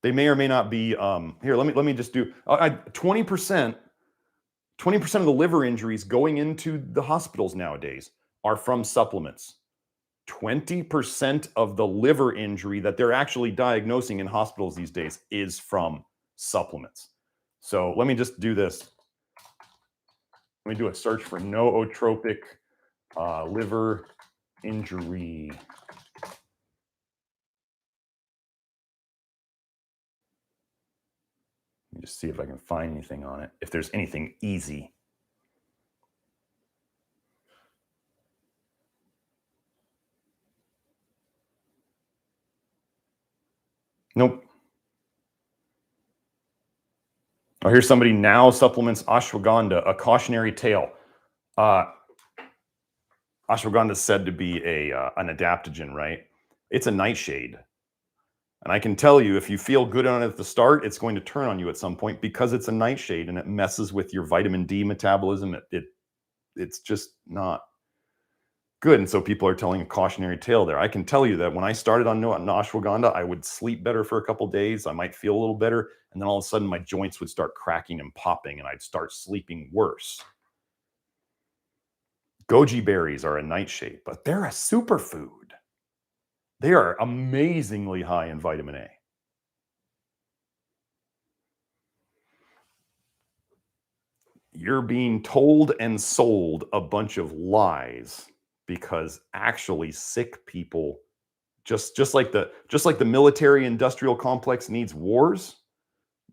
They may or may not be, here, let me just do 20% of the liver injuries going into the hospitals nowadays are from supplements. 20% of the liver injury that they're actually diagnosing in hospitals these days is from supplements. So let me just do this. Let me do a search for nootropic liver injury. Let me just see if I can find anything on it, if there's anything easy. Nope. Oh, here's somebody now supplements ashwagandha, a cautionary tale. Ashwagandha is said to be an adaptogen, right? It's a nightshade. And I can tell you, if you feel good on it at the start, it's going to turn on you at some point because it's a nightshade and it messes with your vitamin D metabolism. It's just not good. And so people are telling a cautionary tale there. I can tell you that when I started on ashwagandha, I would sleep better for a couple of days. I might feel a little better. And then all of a sudden my joints would start cracking and popping and I'd start sleeping worse. Goji berries are a nightshade, but they're a superfood. They are amazingly high in vitamin A. You're being told and sold a bunch of lies because actually sick people, just like the military industrial complex needs wars,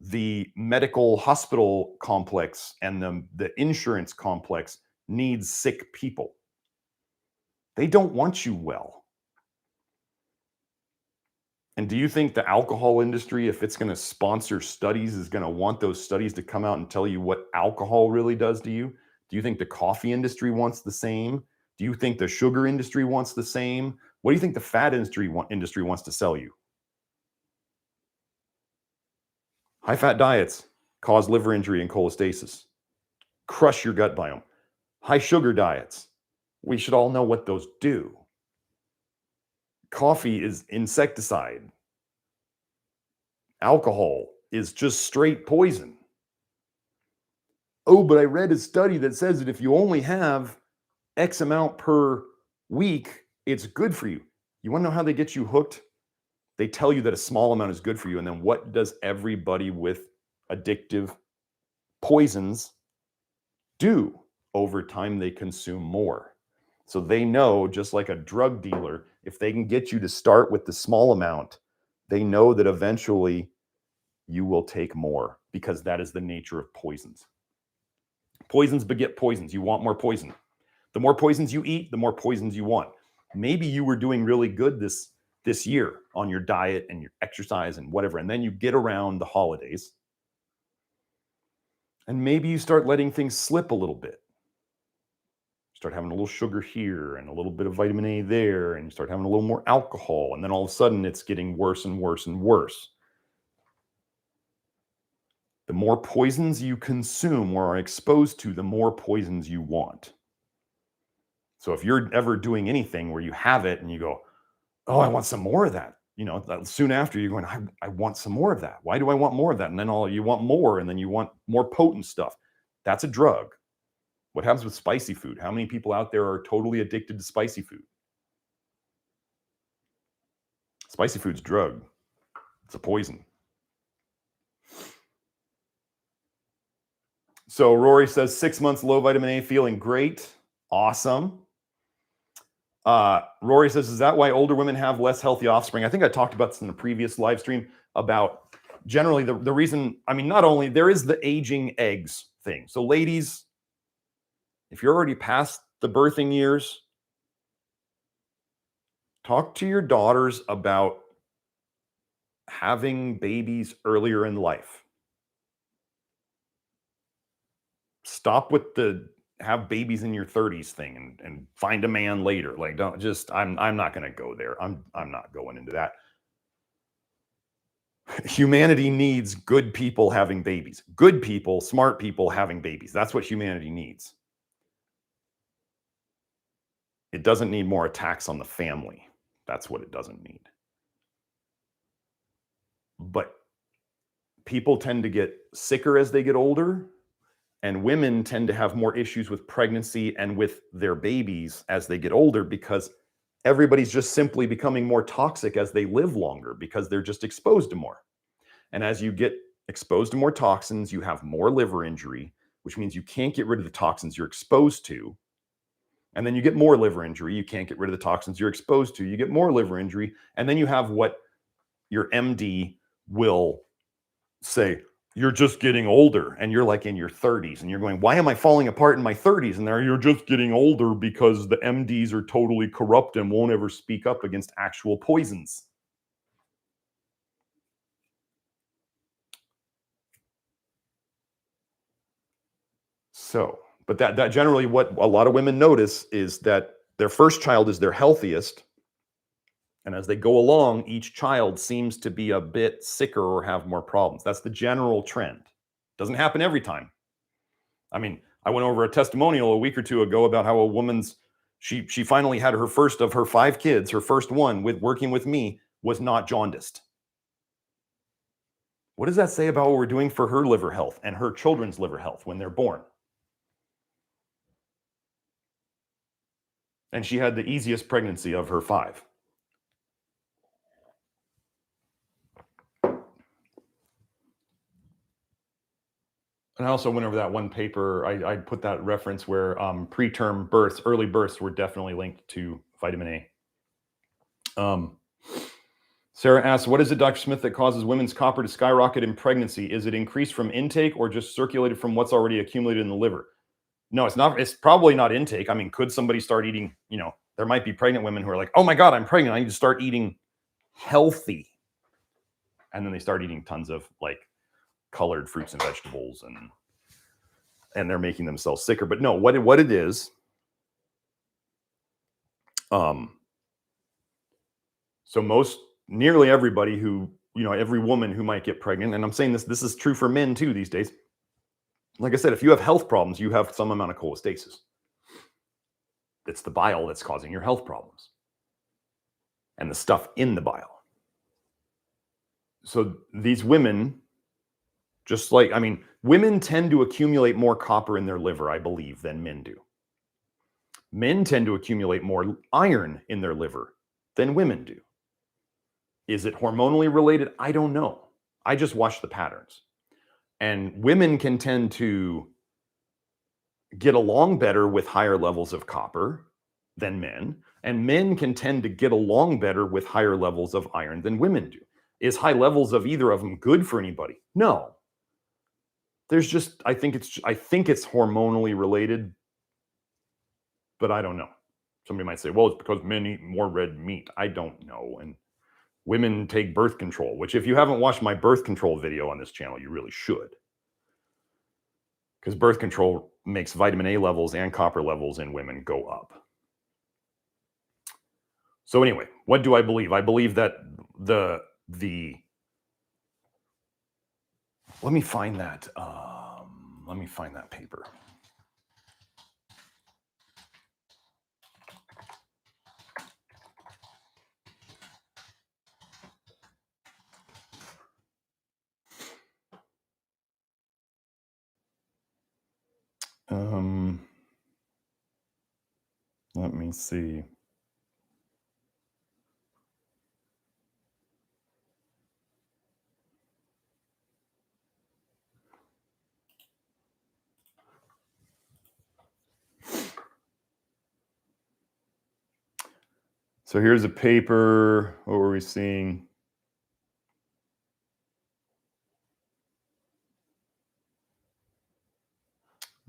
the medical hospital complex and the insurance complex needs sick people. They don't want you well. And do you think the alcohol industry, if it's going to sponsor studies, is going to want those studies to come out and tell you what alcohol really does to you? Do you think the coffee industry wants the same? Do you think the sugar industry wants the same? What do you think the fat industry wants to sell you? High-fat diets cause liver injury and cholestasis. Crush your gut biome. High-sugar diets, we should all know what those do. Coffee is insecticide. Alcohol is just straight poison. Oh, but I read a study that says that if you only have X amount per week, it's good for you. You want to know how they get you hooked? They tell you that a small amount is good for you. And then what does everybody with addictive poisons do? Over time, they consume more. So they know, just like a drug dealer, if they can get you to start with the small amount, they know that eventually you will take more, because that is the nature of poisons. Poisons beget poisons. You want more poison. The more poisons you eat, the more poisons you want. Maybe you were doing really good this year on your diet and your exercise and whatever, and then you get around the holidays, and maybe you start letting things slip a little bit. Start having a little sugar here and a little bit of vitamin A there, and you start having a little more alcohol, and then all of a sudden it's getting worse and worse and worse. The more poisons you consume or are exposed to, the more poisons you want. So if you're ever doing anything where you have it and you go, oh, I want some more of that, soon after you're going, I want some more of that. Why do I want more of that? And then you want more, and then you want more potent stuff. That's a drug. What happens with spicy food? How many people out there are totally addicted to spicy food? Spicy food's a drug. It's a poison. So Rory says 6 months low vitamin A, feeling great. Awesome. Rory says, is that why older women have less healthy offspring? I think I talked about this in the previous live stream about generally the reason. I mean, not only there is the aging eggs thing. So ladies, if you're already past the birthing years, talk to your daughters about having babies earlier in life. Stop with the have babies in your 30s thing and find a man later. Like, don't just, I'm not going to go there. I'm not going into that. Humanity needs good people having babies. Good people, smart people having babies. That's what humanity needs. It doesn't need more attacks on the family. That's what it doesn't need. But people tend to get sicker as they get older, and women tend to have more issues with pregnancy and with their babies as they get older, because everybody's just simply becoming more toxic as they live longer, because they're just exposed to more. And as you get exposed to more toxins, you have more liver injury, which means you can't get rid of the toxins you're exposed to. And then you get more liver injury. You can't get rid of the toxins you're exposed to. You get more liver injury. And then you have what your MD will say, you're just getting older. And you're like in your 30s. And you're going, why am I falling apart in my 30s? And you're just getting older because the MDs are totally corrupt and won't ever speak up against actual poisons. So, but that generally what a lot of women notice is that their first child is their healthiest. And as they go along, each child seems to be a bit sicker or have more problems. That's the general trend. Doesn't happen every time. I mean, I went over a testimonial a week or two ago about how a woman's, she finally had her first of her 5 kids, her first one with working with me, was not jaundiced. What does that say about what we're doing for her liver health and her children's liver health when they're born? And she had the easiest pregnancy of her 5. And I also went over that one paper. I put that reference where preterm births, early births were definitely linked to vitamin A. Sarah asks, what is it, Dr. Smith, that causes women's copper to skyrocket in pregnancy? Is it increased from intake or just circulated from what's already accumulated in the liver? No, it's not. It's probably not intake. I mean, could somebody start eating, there might be pregnant women who are like, oh my God, I'm pregnant. I need to start eating healthy. And then they start eating tons of like colored fruits and vegetables, and they're making themselves sicker. But no, what it is, so nearly everybody who, every woman who might get pregnant, and I'm saying this is true for men too these days. Like I said, if you have health problems, you have some amount of cholestasis. It's the bile that's causing your health problems and the stuff in the bile. So these women, women tend to accumulate more copper in their liver, I believe, than men do. Men tend to accumulate more iron in their liver than women do. Is it hormonally related? I don't know. I just watch the patterns. And women can tend to get along better with higher levels of copper than men, and men can tend to get along better with higher levels of iron than women do. Is high levels of either of them good for anybody? No. There's just, I think it's hormonally related, but I don't know. Somebody might say, well, it's because men eat more red meat. I don't know. And women take birth control, which if you haven't watched my birth control video on this channel, you really should. Because birth control makes vitamin A levels and copper levels in women go up. So anyway, what do I believe? I believe that let me find that. Let me find that paper. Let me see. So here's a paper. What were we seeing?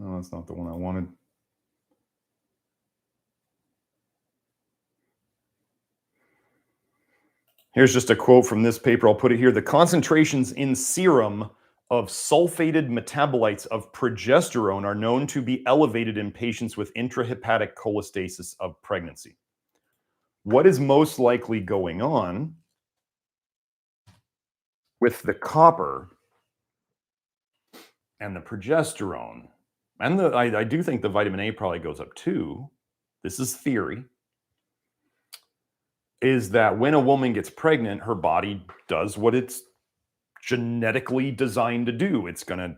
Oh, that's not the one I wanted. Here's just a quote from this paper. I'll put it here. The concentrations in serum of sulfated metabolites of progesterone are known to be elevated in patients with intrahepatic cholestasis of pregnancy. What is most likely going on with the copper and the progesterone, and I do think the vitamin A probably goes up too, this is theory, is that when a woman gets pregnant, her body does what it's genetically designed to do. It's going to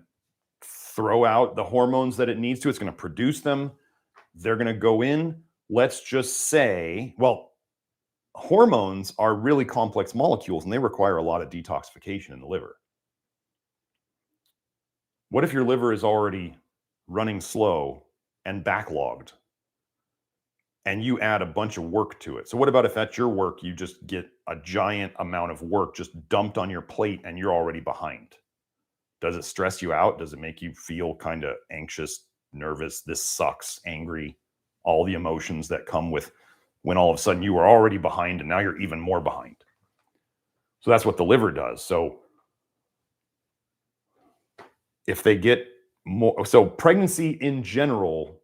throw out the hormones that it needs to. It's going to produce them. They're going to go in. Let's just say, well, hormones are really complex molecules and they require a lot of detoxification in the liver. What if your liver is already running slow and backlogged and you add a bunch of work to it? So what about if at your work, you just get a giant amount of work just dumped on your plate and you're already behind? Does it stress you out? Does it make you feel kind of anxious, nervous, this sucks, angry, all the emotions that come with when all of a sudden you were already behind and now you're even more behind? So that's what the liver does. So if they get more, so pregnancy in general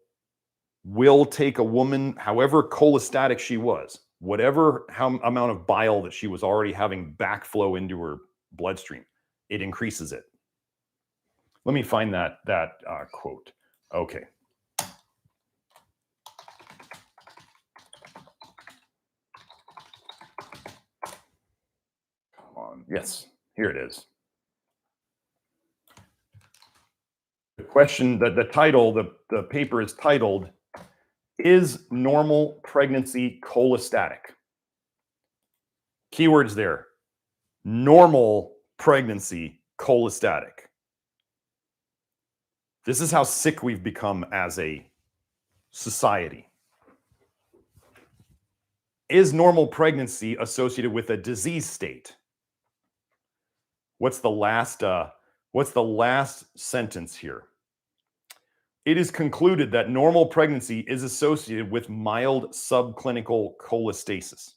will take a woman, however cholestatic she was, whatever amount of bile that she was already having backflow into her bloodstream, it increases it. Let me find that quote. Okay. Come on. Yes, here it is. The question, the title, the paper is titled, "Is normal pregnancy cholestatic?" Keywords there. Normal pregnancy cholestatic. This is how sick we've become as a society. Is normal pregnancy associated with a disease state? What's the last sentence here? It is concluded that normal pregnancy is associated with mild subclinical cholestasis.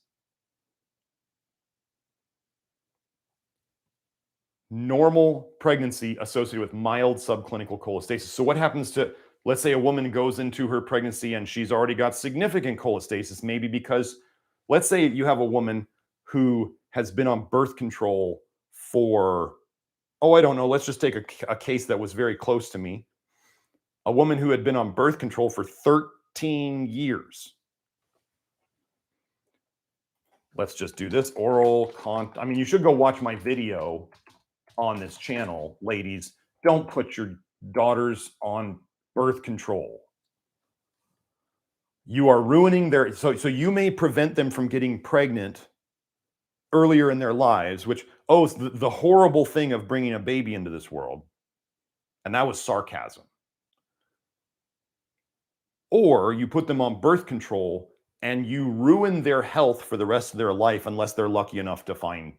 normal pregnancy associated with mild subclinical cholestasis. So what happens to, let's say a woman goes into her pregnancy and she's already got significant cholestasis, maybe because, let's say you have a woman who has been on birth control for, oh, I don't know, let's just take a case that was very close to me. A woman who had been on birth control for 13 years. Let's just do this I mean, you should go watch my video on this channel, ladies. Don't put your daughters on birth control. You are ruining their, so you may prevent them from getting pregnant earlier in their lives, which, oh, it's the horrible thing of bringing a baby into this world. And that was sarcasm. Or you put them on birth control and you ruin their health for the rest of their life unless they're lucky enough to find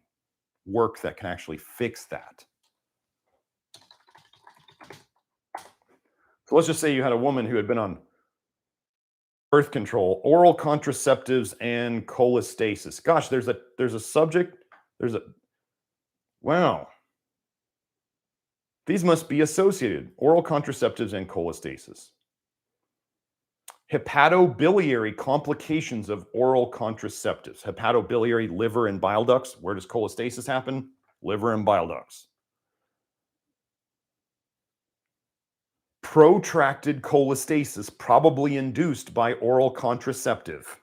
work that can actually fix that. So let's just say you had a woman who had been on birth control, oral contraceptives, and cholestasis. Gosh, there's a subject, wow. These must be associated, oral contraceptives and cholestasis. Hepatobiliary complications of oral contraceptives. Hepatobiliary, liver and bile ducts. Where does cholestasis happen? Liver and bile ducts. Protracted cholestasis, probably induced by oral contraceptive.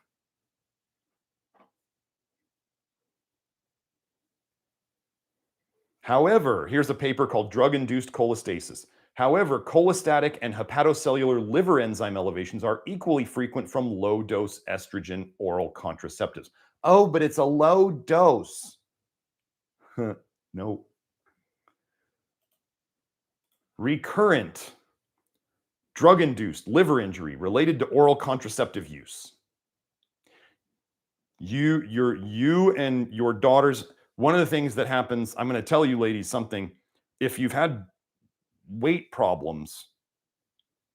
However, here's a paper called Drug-Induced Cholestasis. However, cholestatic and hepatocellular liver enzyme elevations are equally frequent from low-dose estrogen oral contraceptives. Oh, but it's a low dose. No. Recurrent drug-induced liver injury related to oral contraceptive use. You and your daughters, one of the things that happens, I'm going to tell you ladies something, if you've had weight problems,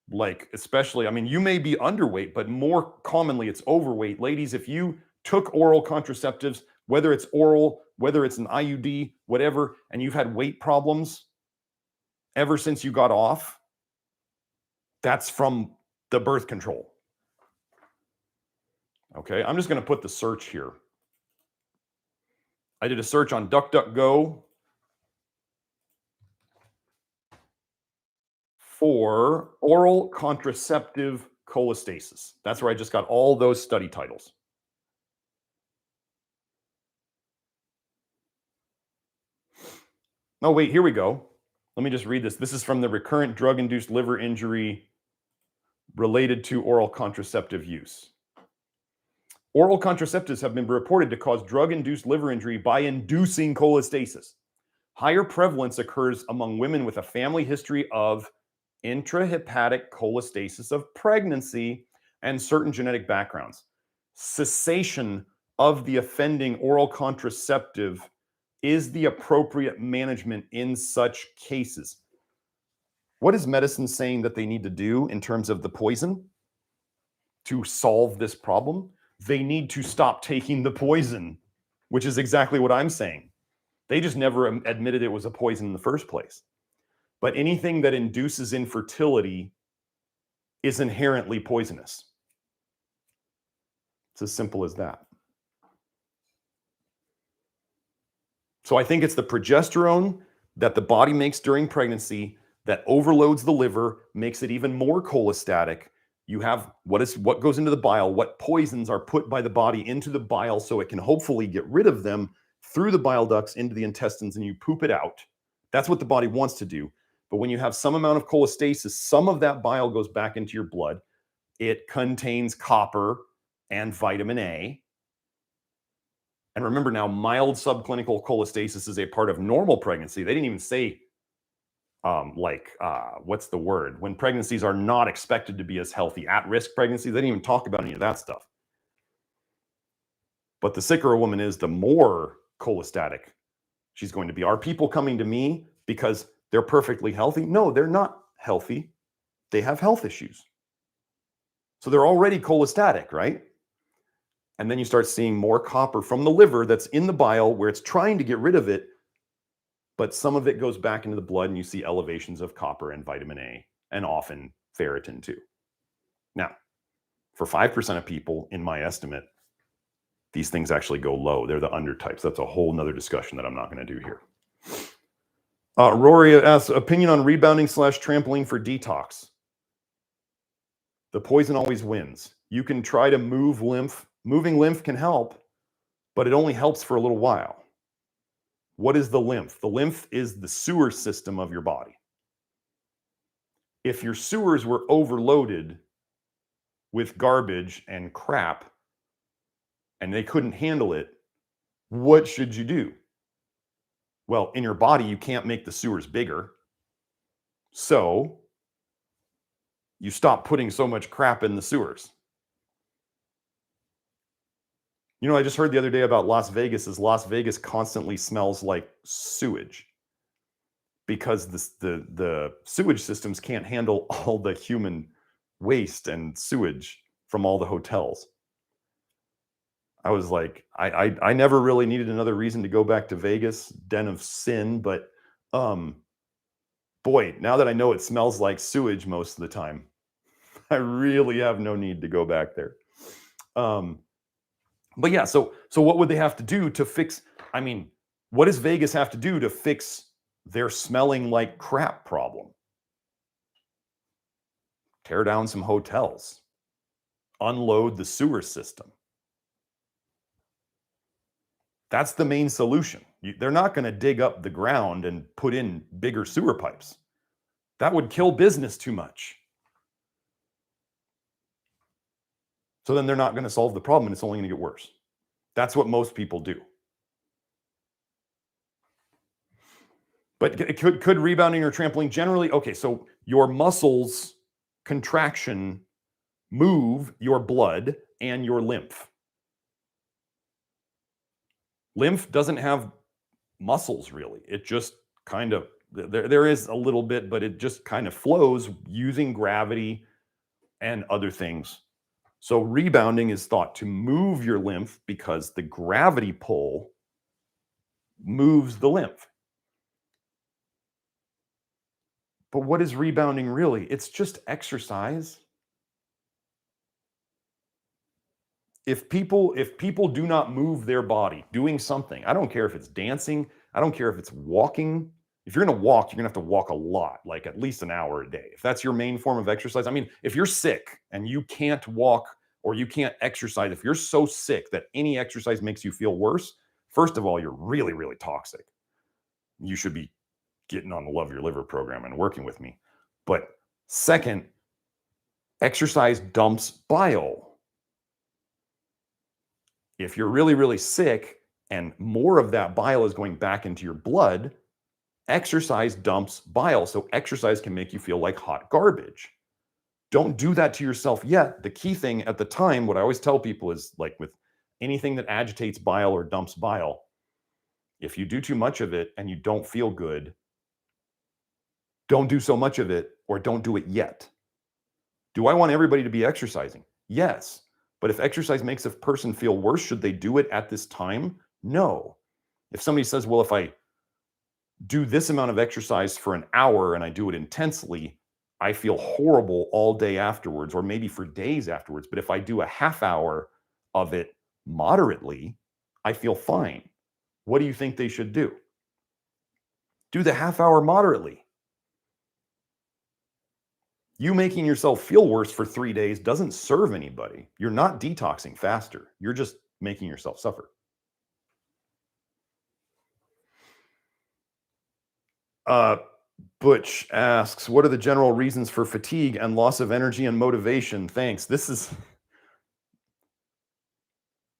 like especially, I mean, you may be underweight, but more commonly it's overweight. Ladies, if you took oral contraceptives, whether it's oral, whether it's an IUD, whatever, and you've had weight problems ever since you got off, that's from the birth control. Okay, I'm just going to put the search here. I did a search on DuckDuckGo for oral contraceptive cholestasis. That's where I just got all those study titles. Oh, wait, here we go. Let me just read this. This is from the recurrent drug-induced liver injury related to oral contraceptive use. Oral contraceptives have been reported to cause drug-induced liver injury by inducing cholestasis. Higher prevalence occurs among women with a family history of intrahepatic cholestasis of pregnancy and certain genetic backgrounds. Cessation of the offending oral contraceptive is the appropriate management in such cases. What is medicine saying that they need to do in terms of the poison to solve this problem? They need to stop taking the poison, which is exactly what I'm saying. They just never admitted it was a poison in the first place. But anything that induces infertility is inherently poisonous. It's as simple as that. So I think it's the progesterone that the body makes during pregnancy that overloads the liver, makes it even more cholestatic. You have what goes into the bile, what poisons are put by the body into the bile so it can hopefully get rid of them through the bile ducts into the intestines and you poop it out. That's what the body wants to do. But when you have some amount of cholestasis, some of that bile goes back into your blood. It contains copper and vitamin A. And remember now, mild subclinical cholestasis is a part of normal pregnancy. They didn't even say, what's the word? When pregnancies are not expected to be as healthy, at-risk pregnancies, they didn't even talk about any of that stuff. But the sicker a woman is, the more cholestatic she's going to be. Are people coming to me because they're perfectly healthy? No, they're not healthy. They have health issues. So they're already cholestatic, right? And then you start seeing more copper from the liver that's in the bile where it's trying to get rid of it. but some of it goes back into the blood and you see elevations of copper and vitamin A and often ferritin too. Now, for 5% of people, in my estimate, these things actually go low. They're the undertypes. That's a whole nother discussion that I'm not going to do here. Rory asks, opinion on rebounding / trampoline for detox. The poison always wins. You can try to move lymph. Moving lymph can help, but it only helps for a little while. What is the lymph? The lymph is the sewer system of your body. If your sewers were overloaded with garbage and crap and they couldn't handle it, what should you do? Well, in your body, you can't make the sewers bigger. So you stop putting so much crap in the sewers. You know, I just heard the other day about Las Vegas is Las Vegas constantly smells like sewage because the sewage systems can't handle all the human waste and sewage from all the hotels. I was like, I never really needed another reason to go back to Vegas, den of sin, but boy, now that I know it smells like sewage most of the time, I really have no need to go back there. But yeah, so what would they have to do to fix? I mean, what does Vegas have to do to fix their smelling like crap problem? Tear down some hotels, unload the sewer system. That's the main solution. They're not going to dig up the ground and put in bigger sewer pipes. That would kill business too much. So then they're not going to solve the problem and it's only going to get worse. That's what most people do. But could rebounding or trampoline generally? Okay, so your muscles contraction move your blood and your lymph. Lymph doesn't have muscles really. It just kind of, there is a little bit, but it just kind of flows using gravity and other things. So rebounding is thought to move your lymph because the gravity pull moves the lymph. But what is rebounding really? It's just exercise. If people do not move their body doing something, I don't care if it's dancing, I don't care if it's walking. If you're going to walk, you're going to have to walk a lot, like at least an hour a day. If that's your main form of exercise, I mean, if you're sick and you can't walk or you can't exercise, if you're so sick that any exercise makes you feel worse, first of all, you're really, really toxic. You should be getting on the Love Your Liver program and working with me. But second, exercise dumps bile. If you're really, really sick and more of that bile is going back into your blood, exercise dumps bile. So exercise can make you feel like hot garbage. Don't do that to yourself yet. The key thing at the time, what I always tell people is like with anything that agitates bile or dumps bile, if you do too much of it and you don't feel good, don't do so much of it or don't do it yet. Do I want everybody to be exercising? Yes. But if exercise makes a person feel worse, should they do it at this time? No. If somebody says, well, if I do this amount of exercise for an hour and I do it intensely, I feel horrible all day afterwards, or maybe for days afterwards. But if I do a half hour of it moderately, I feel fine. What do you think they should do? Do the half hour moderately. You making yourself feel worse for 3 days doesn't serve anybody. You're not detoxing faster. You're just making yourself suffer. Butch asks, what are the general reasons for fatigue and loss of energy and motivation? Thanks. This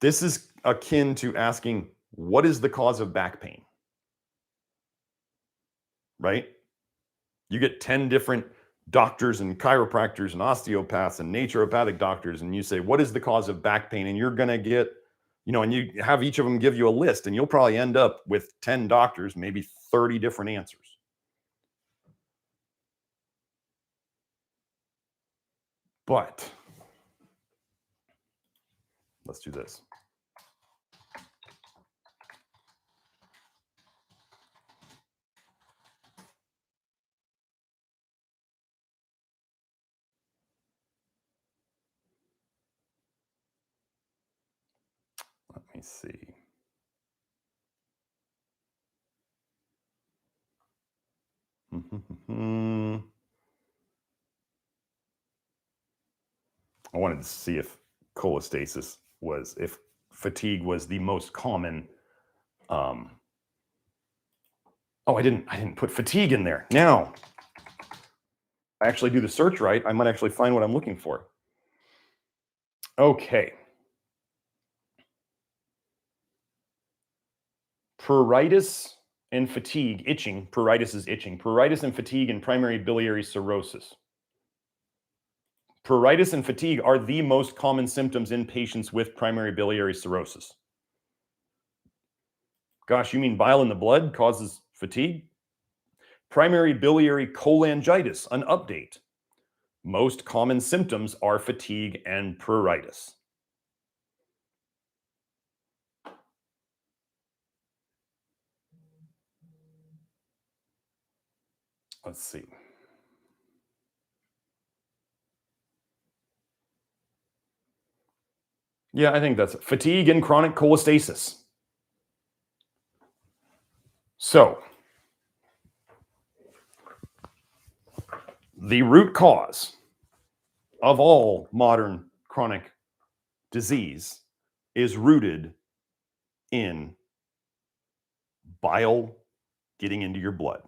is akin to asking, what is the cause of back pain? Right? You get 10 different doctors and chiropractors and osteopaths and naturopathic doctors, and you say, what is the cause of back pain? And you're going to get, and you have each of them give you a list, and you'll probably end up with 10 doctors, maybe 30 different answers. But let's do this. see. I wanted to see if cholestasis was, if fatigue was the most common. Oh, I didn't put fatigue in there. Now, I actually do the search right, I might actually find what I'm looking for. Okay. Pruritus and fatigue, itching. Pruritus is itching. Pruritus and fatigue and primary biliary cirrhosis. Pruritus and fatigue are the most common symptoms in patients with primary biliary cirrhosis. Gosh, you mean bile in the blood causes fatigue? Primary biliary cholangitis, an update. Most common symptoms are fatigue and pruritus. Let's see. Yeah, I think that's it. Fatigue and chronic cholestasis. So, the root cause of all modern chronic disease is rooted in bile getting into your blood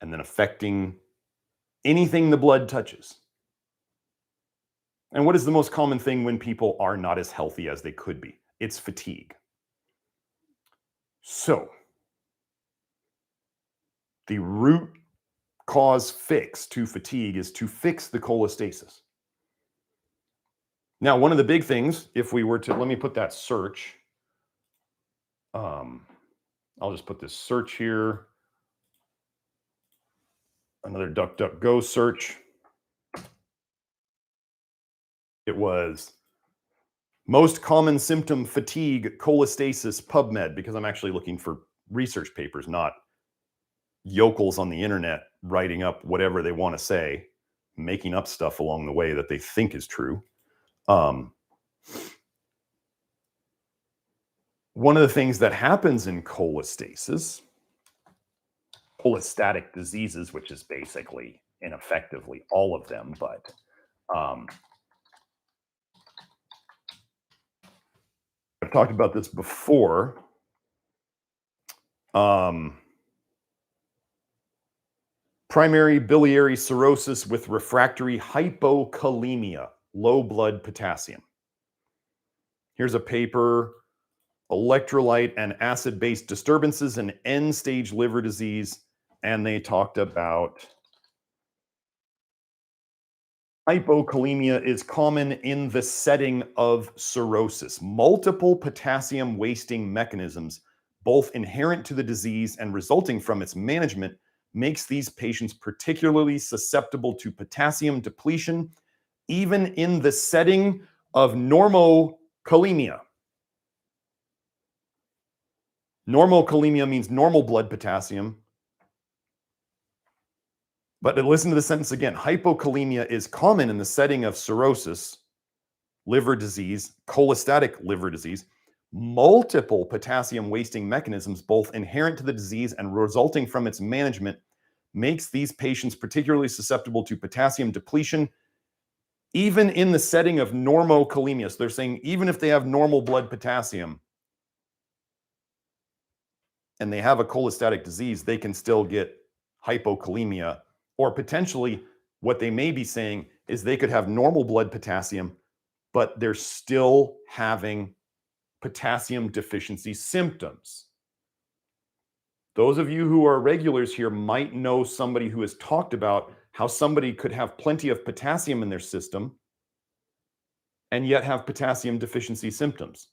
and then affecting anything the blood touches. And what is the most common thing when people are not as healthy as they could be? It's fatigue. So, the root cause fix to fatigue is to fix the cholestasis. Now, one of the big things, if we were to, let me put that search. I'll just put this search here. Another DuckDuckGo search. It was most common symptom fatigue, cholestasis, PubMed, because I'm actually looking for research papers, not yokels on the internet writing up whatever they want to say, making up stuff along the way that they think is true. One of the things that happens in cholestasis, cholestatic diseases, which is basically and effectively all of them, but I've talked about this before. Primary biliary cirrhosis with refractory hypokalemia, low blood potassium. Here's a paper, electrolyte and acid-based disturbances in end-stage liver disease, and they talked about hypokalemia is common in the setting of cirrhosis. Multiple potassium wasting mechanisms, both inherent to the disease and resulting from its management, makes these patients particularly susceptible to potassium depletion, even in the setting of normokalemia. Normokalemia means normal blood potassium. But listen to the sentence again. Hypokalemia is common in the setting of cirrhosis, liver disease, cholestatic liver disease. Multiple potassium wasting mechanisms, both inherent to the disease and resulting from its management, makes these patients particularly susceptible to potassium depletion, even in the setting of normokalemia. So they're saying even if they have normal blood potassium and they have a cholestatic disease, they can still get hypokalemia. Or potentially what they may be saying is they could have normal blood potassium, but they're still having potassium deficiency symptoms. Those of you who are regulars here might know somebody who has talked about how somebody could have plenty of potassium in their system and yet have potassium deficiency symptoms.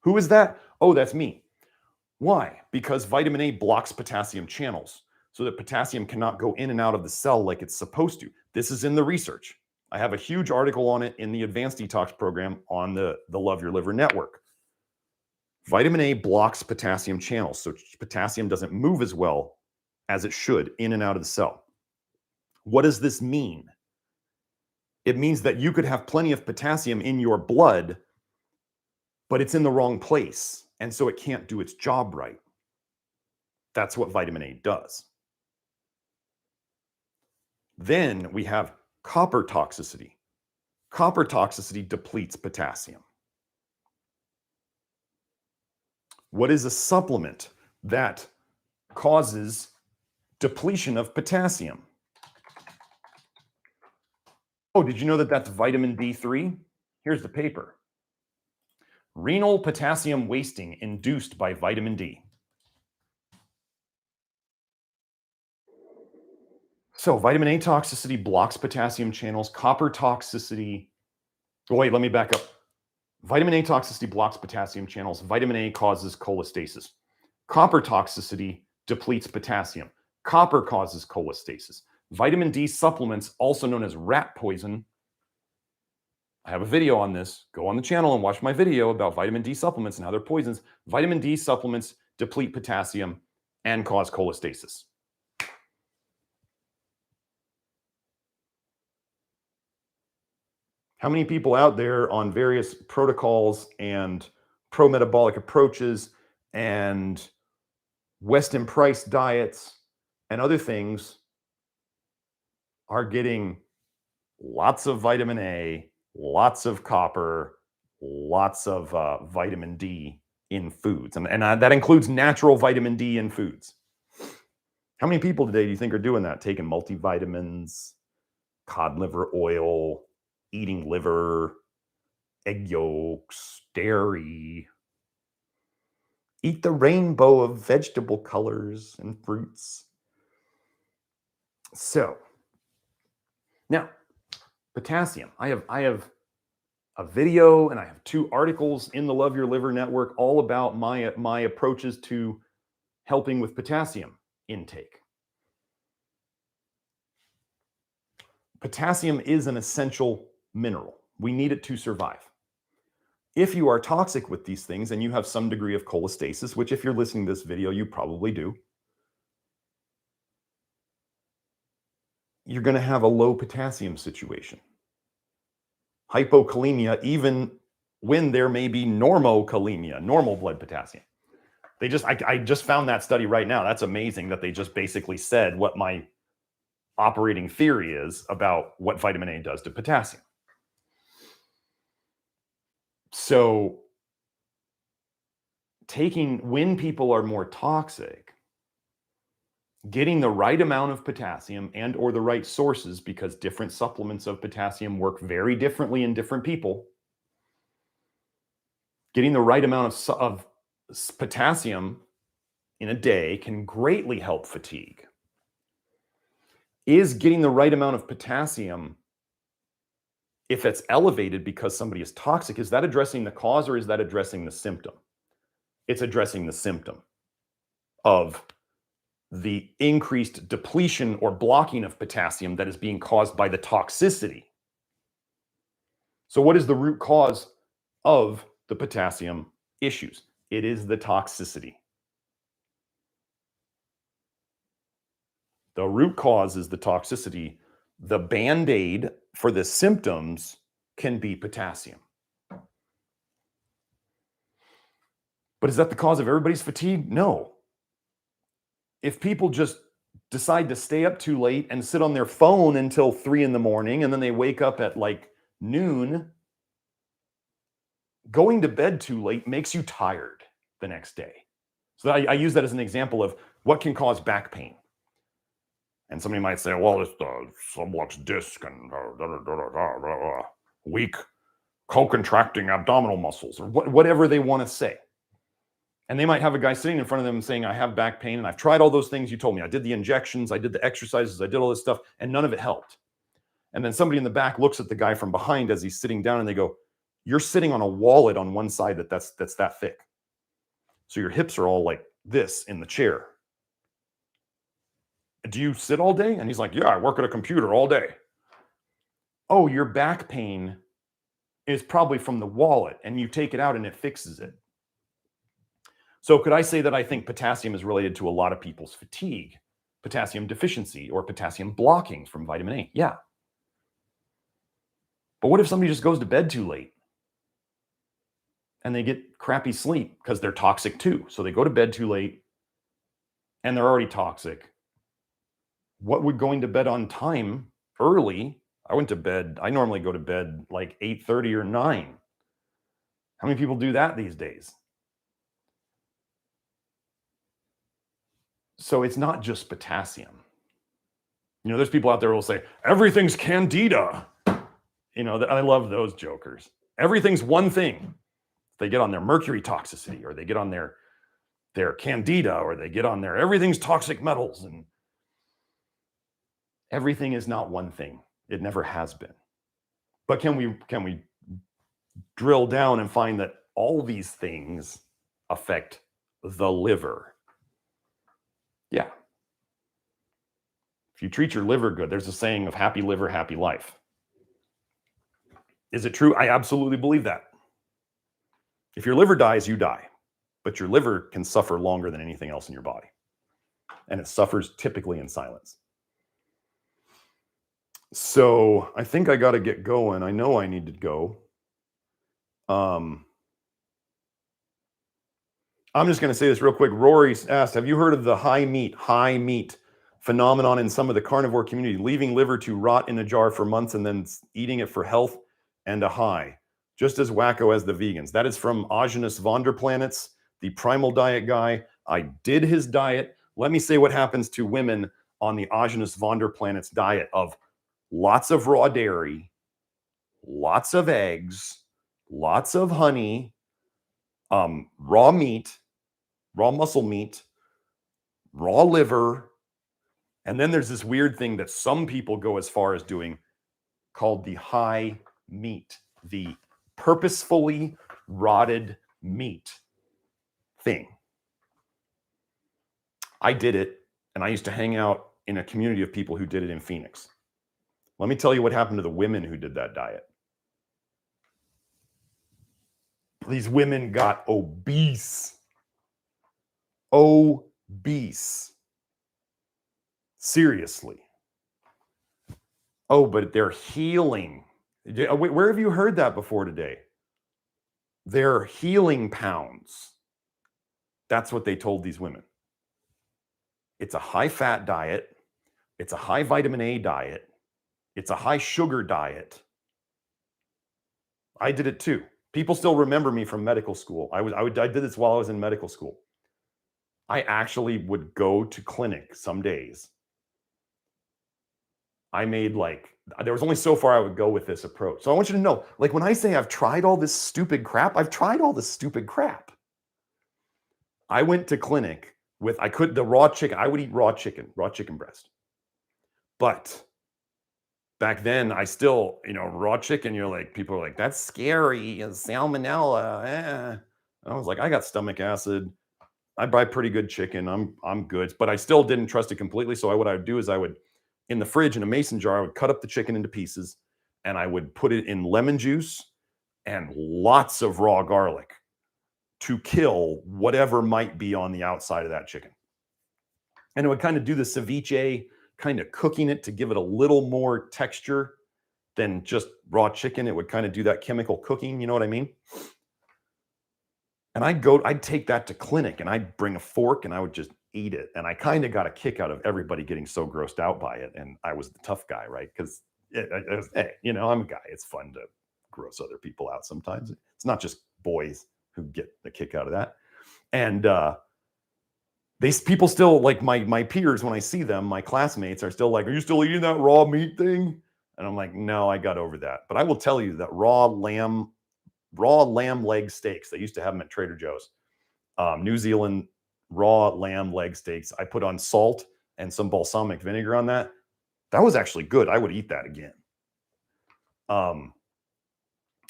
Who is that? Oh, that's me. Why? Because vitamin A blocks potassium channels so that potassium cannot go in and out of the cell like it's supposed to. This is in the research. I have a huge article on it in the Advanced Detox program on the Love Your Liver Network. Vitamin A blocks potassium channels, so potassium doesn't move as well as it should in and out of the cell. What does this mean? It means that you could have plenty of potassium in your blood, but it's in the wrong place. And so it can't do its job right. That's what vitamin A does. Then we have copper toxicity. Copper toxicity depletes potassium. What is a supplement that causes depletion of potassium? Oh, did you know that that's vitamin D3? Here's the paper. Renal potassium wasting induced by vitamin D. So vitamin A toxicity blocks potassium channels. Copper toxicity. Oh, wait, let me back up. Vitamin A toxicity blocks potassium channels. Vitamin A causes cholestasis. Copper toxicity depletes potassium. Copper causes cholestasis. Vitamin D supplements, also known as rat poison. I have a video on this. Go on the channel and watch my video about vitamin D supplements and how they're poisons. Vitamin D supplements deplete potassium and cause cholestasis. How many people out there on various protocols and pro-metabolic approaches and Weston Price diets and other things are getting lots of vitamin A, lots of copper, lots of vitamin D in foods? And that includes natural vitamin D in foods. How many people today do you think are doing that? Taking multivitamins, cod liver oil, eating liver, egg yolks, dairy. Eat the rainbow of vegetable colors and fruits. So, now, potassium. I have a video and I have 2 articles in the Love Your Liver Network all about my approaches to helping with potassium intake. Potassium is an essential mineral. We need it to survive. If you are toxic with these things and you have some degree of cholestasis, which if you're listening to this video, you probably do, you're going to have a low potassium situation. Hypokalemia, even when there may be normokalemia, normal blood potassium. I just found that study right now. That's amazing that they just basically said what my operating theory is about what vitamin A does to potassium. So when people are more toxic, getting the right amount of potassium and or the right sources, because different supplements of potassium work very differently in different people, getting the right amount of potassium in a day can greatly help fatigue. Is getting the right amount of potassium, if it's elevated because somebody is toxic, is that addressing the cause or is that addressing the symptom? It's addressing the symptom of the increased depletion or blocking of potassium that is being caused by the toxicity. So what is the root cause of the potassium issues? It is the toxicity. The root cause is the toxicity. The Band-Aid for the symptoms can be potassium. But is that the cause of everybody's fatigue? No. If people just decide to stay up too late and sit on their phone until 3 in the morning and then they wake up at like noon, going to bed too late makes you tired the next day. So I use that as an example of what can cause back pain. And somebody might say, well, it's the sublux disc and weak co-contracting abdominal muscles, or whatever they want to say. And they might have a guy sitting in front of them saying, I have back pain and I've tried all those things you told me. I did the injections, I did the exercises, I did all this stuff, and none of it helped. And then somebody in the back looks at the guy from behind as he's sitting down and they go, you're sitting on a wallet on one side that's that thick. So your hips are all like this in the chair. Do you sit all day? And he's like, yeah, I work at a computer all day. Oh, your back pain is probably from the wallet and you take it out and it fixes it. So could I say that I think potassium is related to a lot of people's fatigue, potassium deficiency, or potassium blocking from vitamin A? Yeah. But what if somebody just goes to bed too late? and they get crappy sleep because they're toxic too. So they go to bed too late and they're already toxic. What would going to bed on time early? I went to bed, I normally go to bed like 8:30 or 9. How many people do that these days? So it's not just potassium. There's people out there who will say, everything's candida. I love those jokers. Everything's one thing. They get on their mercury toxicity, or they get on their candida, or they get on their everything's toxic metals, and everything is not one thing. It never has been. But can we drill down and find that all these things affect the liver? Yeah. If you treat your liver good, there's a saying of happy liver, happy life. Is it true? I absolutely believe that. If your liver dies, you die. But your liver can suffer longer than anything else in your body. And it suffers typically in silence. So I think I got to get going. I know I need to go. I'm just going to say this real quick. Rory asked, have you heard of the high meat phenomenon in some of the carnivore community, leaving liver to rot in a jar for months and then eating it for health and a high, just as wacko as the vegans? That is from Agenus Vonderplanets, the primal diet guy. I did his diet. Let me say what happens to women on the Agenus Vonderplanets diet of lots of raw dairy, lots of eggs, lots of honey, raw meat, raw muscle meat, raw liver. And then there's this weird thing that some people go as far as doing called the high meat, the purposefully rotted meat thing. I did it, and I used to hang out in a community of people who did it in Phoenix. Let me tell you what happened to the women who did that diet. These women got obese. Obese. Seriously. Oh, but they're healing. Where have you heard that before today? They're healing pounds. That's what they told these women. It's a high-fat diet. It's a high vitamin A diet. It's a high sugar diet. I did it too. People still remember me from medical school. I did this while I was in medical school. I actually would go to clinic some days. I made there was only so far I would go with this approach. So I want you to know, when I say I've tried all this stupid crap, I've tried all this stupid crap. I went to clinic with, the raw chicken. I would eat raw chicken breast. But back then, I still, raw chicken, people are like, that's scary, salmonella. I was like, I got stomach acid. I buy pretty good chicken. I'm good. But I still didn't trust it completely. So what I would do is I would, in the fridge in a mason jar, I would cut up the chicken into pieces and I would put it in lemon juice and lots of raw garlic to kill whatever might be on the outside of that chicken. And it would kind of do the ceviche, kind of cooking it to give it a little more texture than just raw chicken. It would kind of do that chemical cooking, you know what I mean? And I'd take that to clinic and I'd bring a fork and I would just eat it. And I kind of got a kick out of everybody getting so grossed out by it. And I was the tough guy, right? Because, hey, I'm a guy. It's fun to gross other people out sometimes. It's not just boys who get the kick out of that. And people still, my peers, when I see them, my classmates are still like, are you still eating that raw meat thing? And I'm like, no, I got over that. But I will tell you that raw lamb leg steaks, they used to have them at Trader Joe's. New Zealand raw lamb leg steaks. I put on salt and some balsamic vinegar on that. That was actually good. I would eat that again.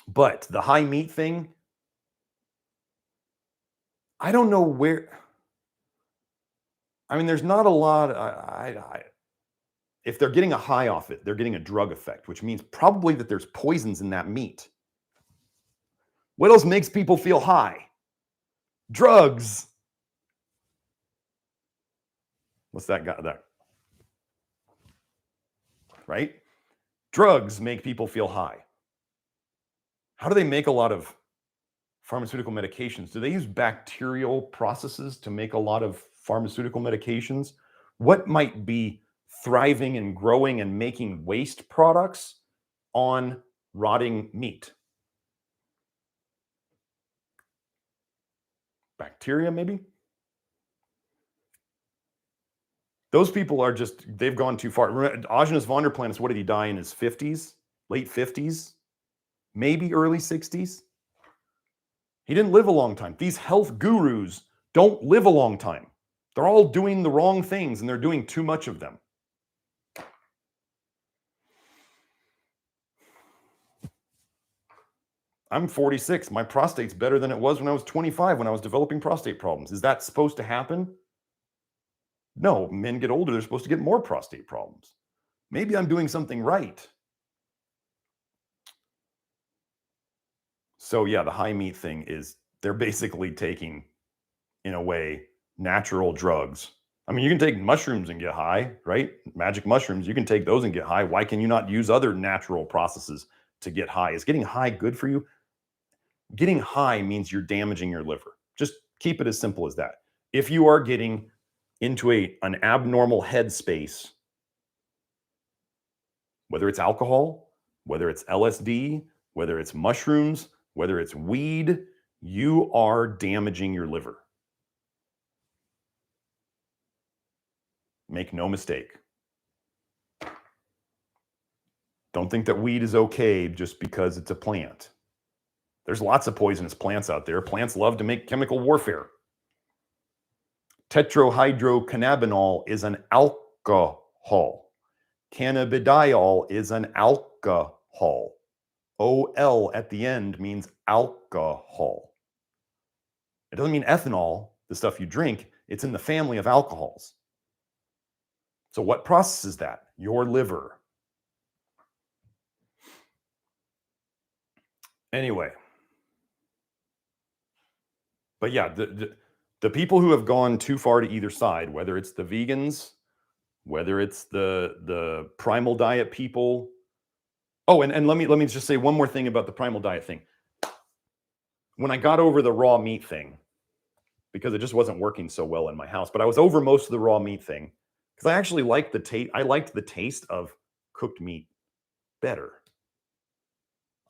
But the high meat thing, I don't know where. I mean, there's not a lot. If they're getting a high off it, they're getting a drug effect, which means probably that there's poisons in that meat. What else makes people feel high? Drugs. What's that got that? Right? Drugs make people feel high. How do they make a lot of pharmaceutical medications. Do they use bacterial processes to make a lot of pharmaceutical medications? What might be thriving and growing and making waste products on rotting meat? Bacteria, maybe? Those people are just, they've gone too far. Agenus Vonderplanus, what did he die in his 50s? Late 50s? Maybe early 60s? He didn't live a long time. These health gurus don't live a long time. They're all doing the wrong things and they're doing too much of them. I'm 46. My prostate's better than it was when I was 25 when I was developing prostate problems. Is that supposed to happen? No, men get older, they're supposed to get more prostate problems. Maybe I'm doing something right. So yeah, the high meat thing is they're basically taking, in a way, natural drugs. I mean, you can take mushrooms and get high, right? Magic mushrooms, you can take those and get high. Why can you not use other natural processes to get high? Is getting high good for you? Getting high means you're damaging your liver. Just keep it as simple as that. If you are getting into an abnormal headspace, whether it's alcohol, whether it's LSD, whether it's mushrooms, whether it's weed, you are damaging your liver. Make no mistake. Don't think that weed is okay just because it's a plant. There's lots of poisonous plants out there. Plants love to make chemical warfare. Tetrahydrocannabinol is an alcohol. Cannabidiol is an alcohol. OL at the end means alcohol. It doesn't mean ethanol, the stuff you drink. It's in the family of alcohols. So what processes that? Your liver. Anyway. But yeah, the people who have gone too far to either side, whether it's the vegans, whether it's the primal diet people. Oh, and let me just say one more thing about the primal diet thing. When I got over the raw meat thing, because it just wasn't working so well in my house, but I was over most of the raw meat thing because I actually liked the taste. I liked the taste of cooked meat better.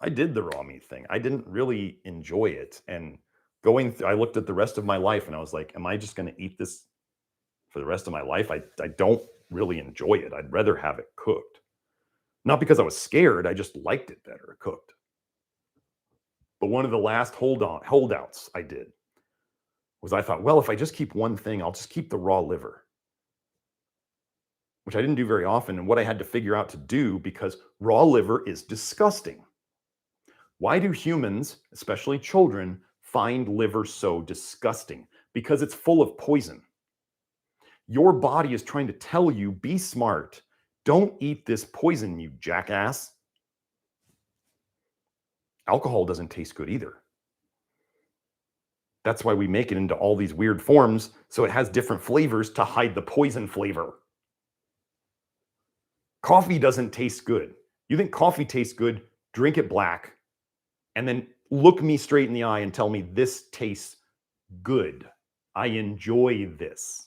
I did the raw meat thing. I didn't really enjoy it. And I looked at the rest of my life and I was like, am I just going to eat this for the rest of my life? I don't really enjoy it. I'd rather have it cooked. Not because I was scared. I just liked it better cooked. But one of the last holdouts I did was I thought, well, if I just keep one thing, I'll just keep the raw liver, which I didn't do very often. And what I had to figure out to do, because raw liver is disgusting. Why do humans, especially children, find liver so disgusting? Because it's full of poison. Your body is trying to tell you, be smart. Don't eat this poison, you jackass. Alcohol doesn't taste good either. That's why we make it into all these weird forms, so it has different flavors to hide the poison flavor. Coffee doesn't taste good. You think coffee tastes good? Drink it black, and then look me straight in the eye and tell me this tastes good. I enjoy this.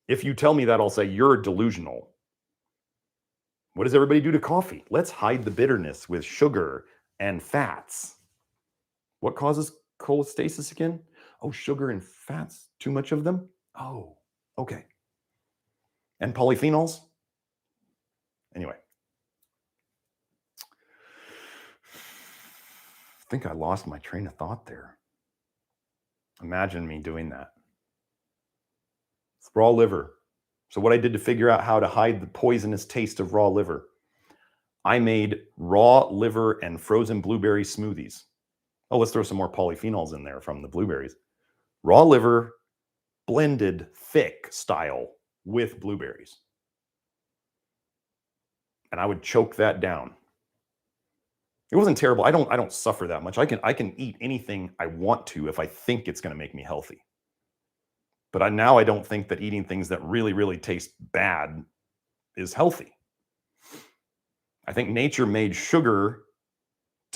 If you tell me that, I'll say you're delusional. What does everybody do to coffee? Let's hide the bitterness with sugar and fats. What causes cholestasis again? Oh, sugar and fats, too much of them? Oh, okay. And polyphenols? Anyway. I think I lost my train of thought there. Imagine me doing that. It's raw liver. So what I did to figure out how to hide the poisonous taste of raw liver, I made raw liver and frozen blueberry smoothies. Oh, let's throw some more polyphenols in there from the blueberries. Raw liver blended thick style with blueberries. And I would choke that down. It wasn't terrible. I don't suffer that much. I can eat anything I want to if I think it's going to make me healthy. But now I don't think that eating things that really, really taste bad is healthy. I think nature made sugar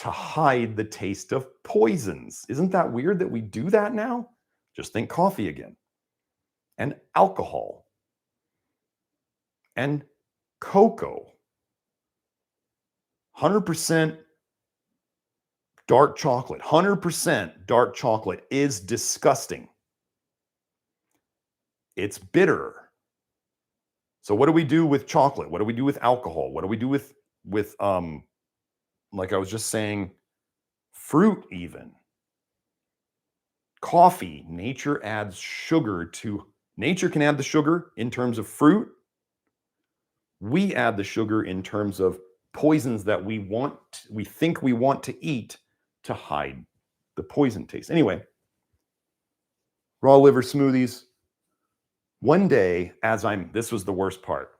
to hide the taste of poisons. Isn't that weird that we do that now? Just think coffee again. And alcohol. And cocoa. 100% dark chocolate. 100% dark chocolate is disgusting. It's bitter. So what do we do with chocolate? What do we do with alcohol? What do we do with like I was just saying, fruit even? Coffee. Nature adds sugar to, nature can add the sugar in terms of fruit. We add the sugar in terms of poisons that we think we want to eat to hide the poison taste. Anyway, raw liver smoothies. One day, this was the worst part.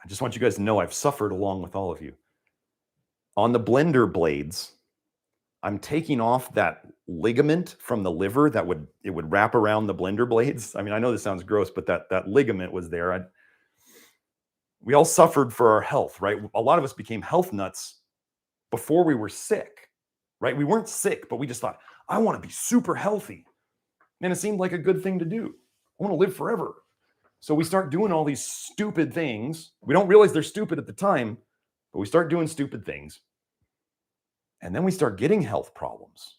I just want you guys to know I've suffered along with all of you. On the blender blades, I'm taking off that ligament from the liver that would wrap around the blender blades. I mean, I know this sounds gross, but that ligament was there. We all suffered for our health, right? A lot of us became health nuts before we were sick, right? We weren't sick, but we just thought, I want to be super healthy. And it seemed like a good thing to do. I want to live forever. So we start doing all these stupid things. We don't realize they're stupid at the time, but we start doing stupid things. And then we start getting health problems.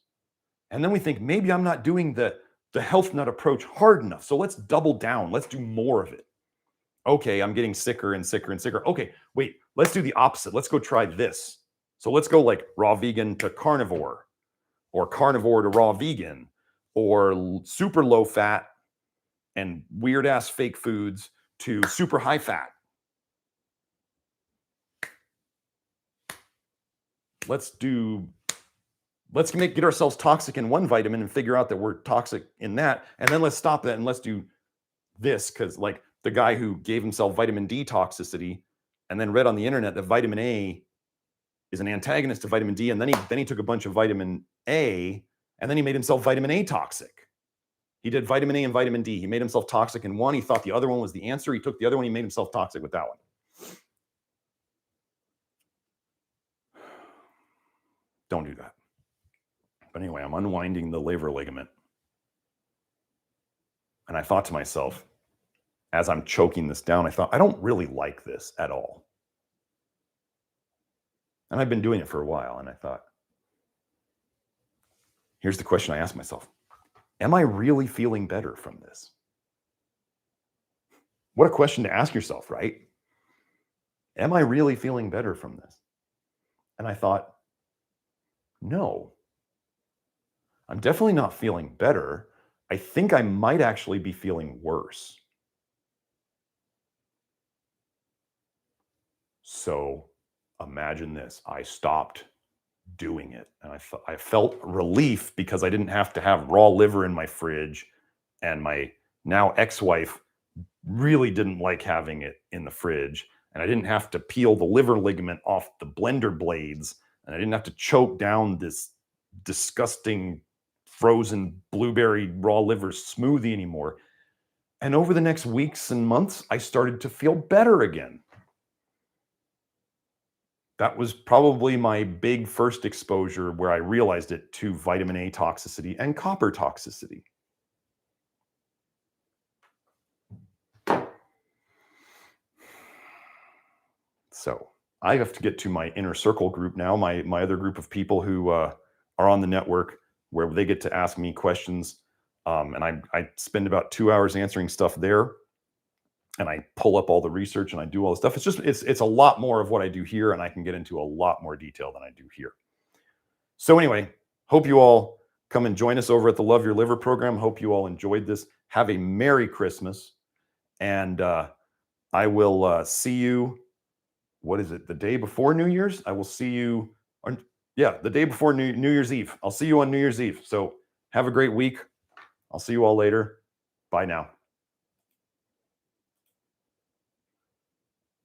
And then we think, maybe I'm not doing the health nut approach hard enough. So let's double down. Let's do more of it. Okay, I'm getting sicker and sicker and sicker. Okay, wait, let's do the opposite. Let's go try this. So let's go like raw vegan to carnivore, or carnivore to raw vegan, or super low fat and weird ass fake foods to super high fat. Let's get ourselves toxic in one vitamin and figure out that we're toxic in that. And then let's stop that and let's do this. Cause like the guy who gave himself vitamin D toxicity and then read on the internet that vitamin A is an antagonist to vitamin D. And then he took a bunch of vitamin A and then he made himself vitamin A toxic. He did vitamin A and vitamin D. He made himself toxic in one. He thought the other one was the answer. He took the other one. He made himself toxic with that one. Don't do that. But anyway, I'm unwinding the liver ligament. And I thought to myself, as I'm choking this down, I thought, I don't really like this at all. And I've been doing it for a while. And I thought, here's the question I asked myself. Am I really feeling better from this? What a question to ask yourself, right? Am I really feeling better from this? And I thought, no, I'm definitely not feeling better. I think I might actually be feeling worse. So imagine this. I stopped doing it. And I felt relief because I didn't have to have raw liver in my fridge. And my now ex-wife really didn't like having it in the fridge. And I didn't have to peel the liver ligament off the blender blades. And I didn't have to choke down this disgusting frozen blueberry raw liver smoothie anymore. And over the next weeks and months, I started to feel better again. That was probably my big first exposure where I realized it to vitamin A toxicity and copper toxicity. So I have to get to my inner circle group now, my other group of people who are on the network, where they get to ask me questions. And I spend about 2 hours answering stuff there. And I pull up all the research and I do all the stuff. It's a lot more of what I do here, and I can get into a lot more detail than I do here. So anyway, hope you all come and join us over at the Love Your Liver program. Hope you all enjoyed this. Have a Merry Christmas. And I will see you, what is it, the day before New Year's? I will see you, the day before New Year's Eve. I'll see you on New Year's Eve. So have a great week. I'll see you all later. Bye now.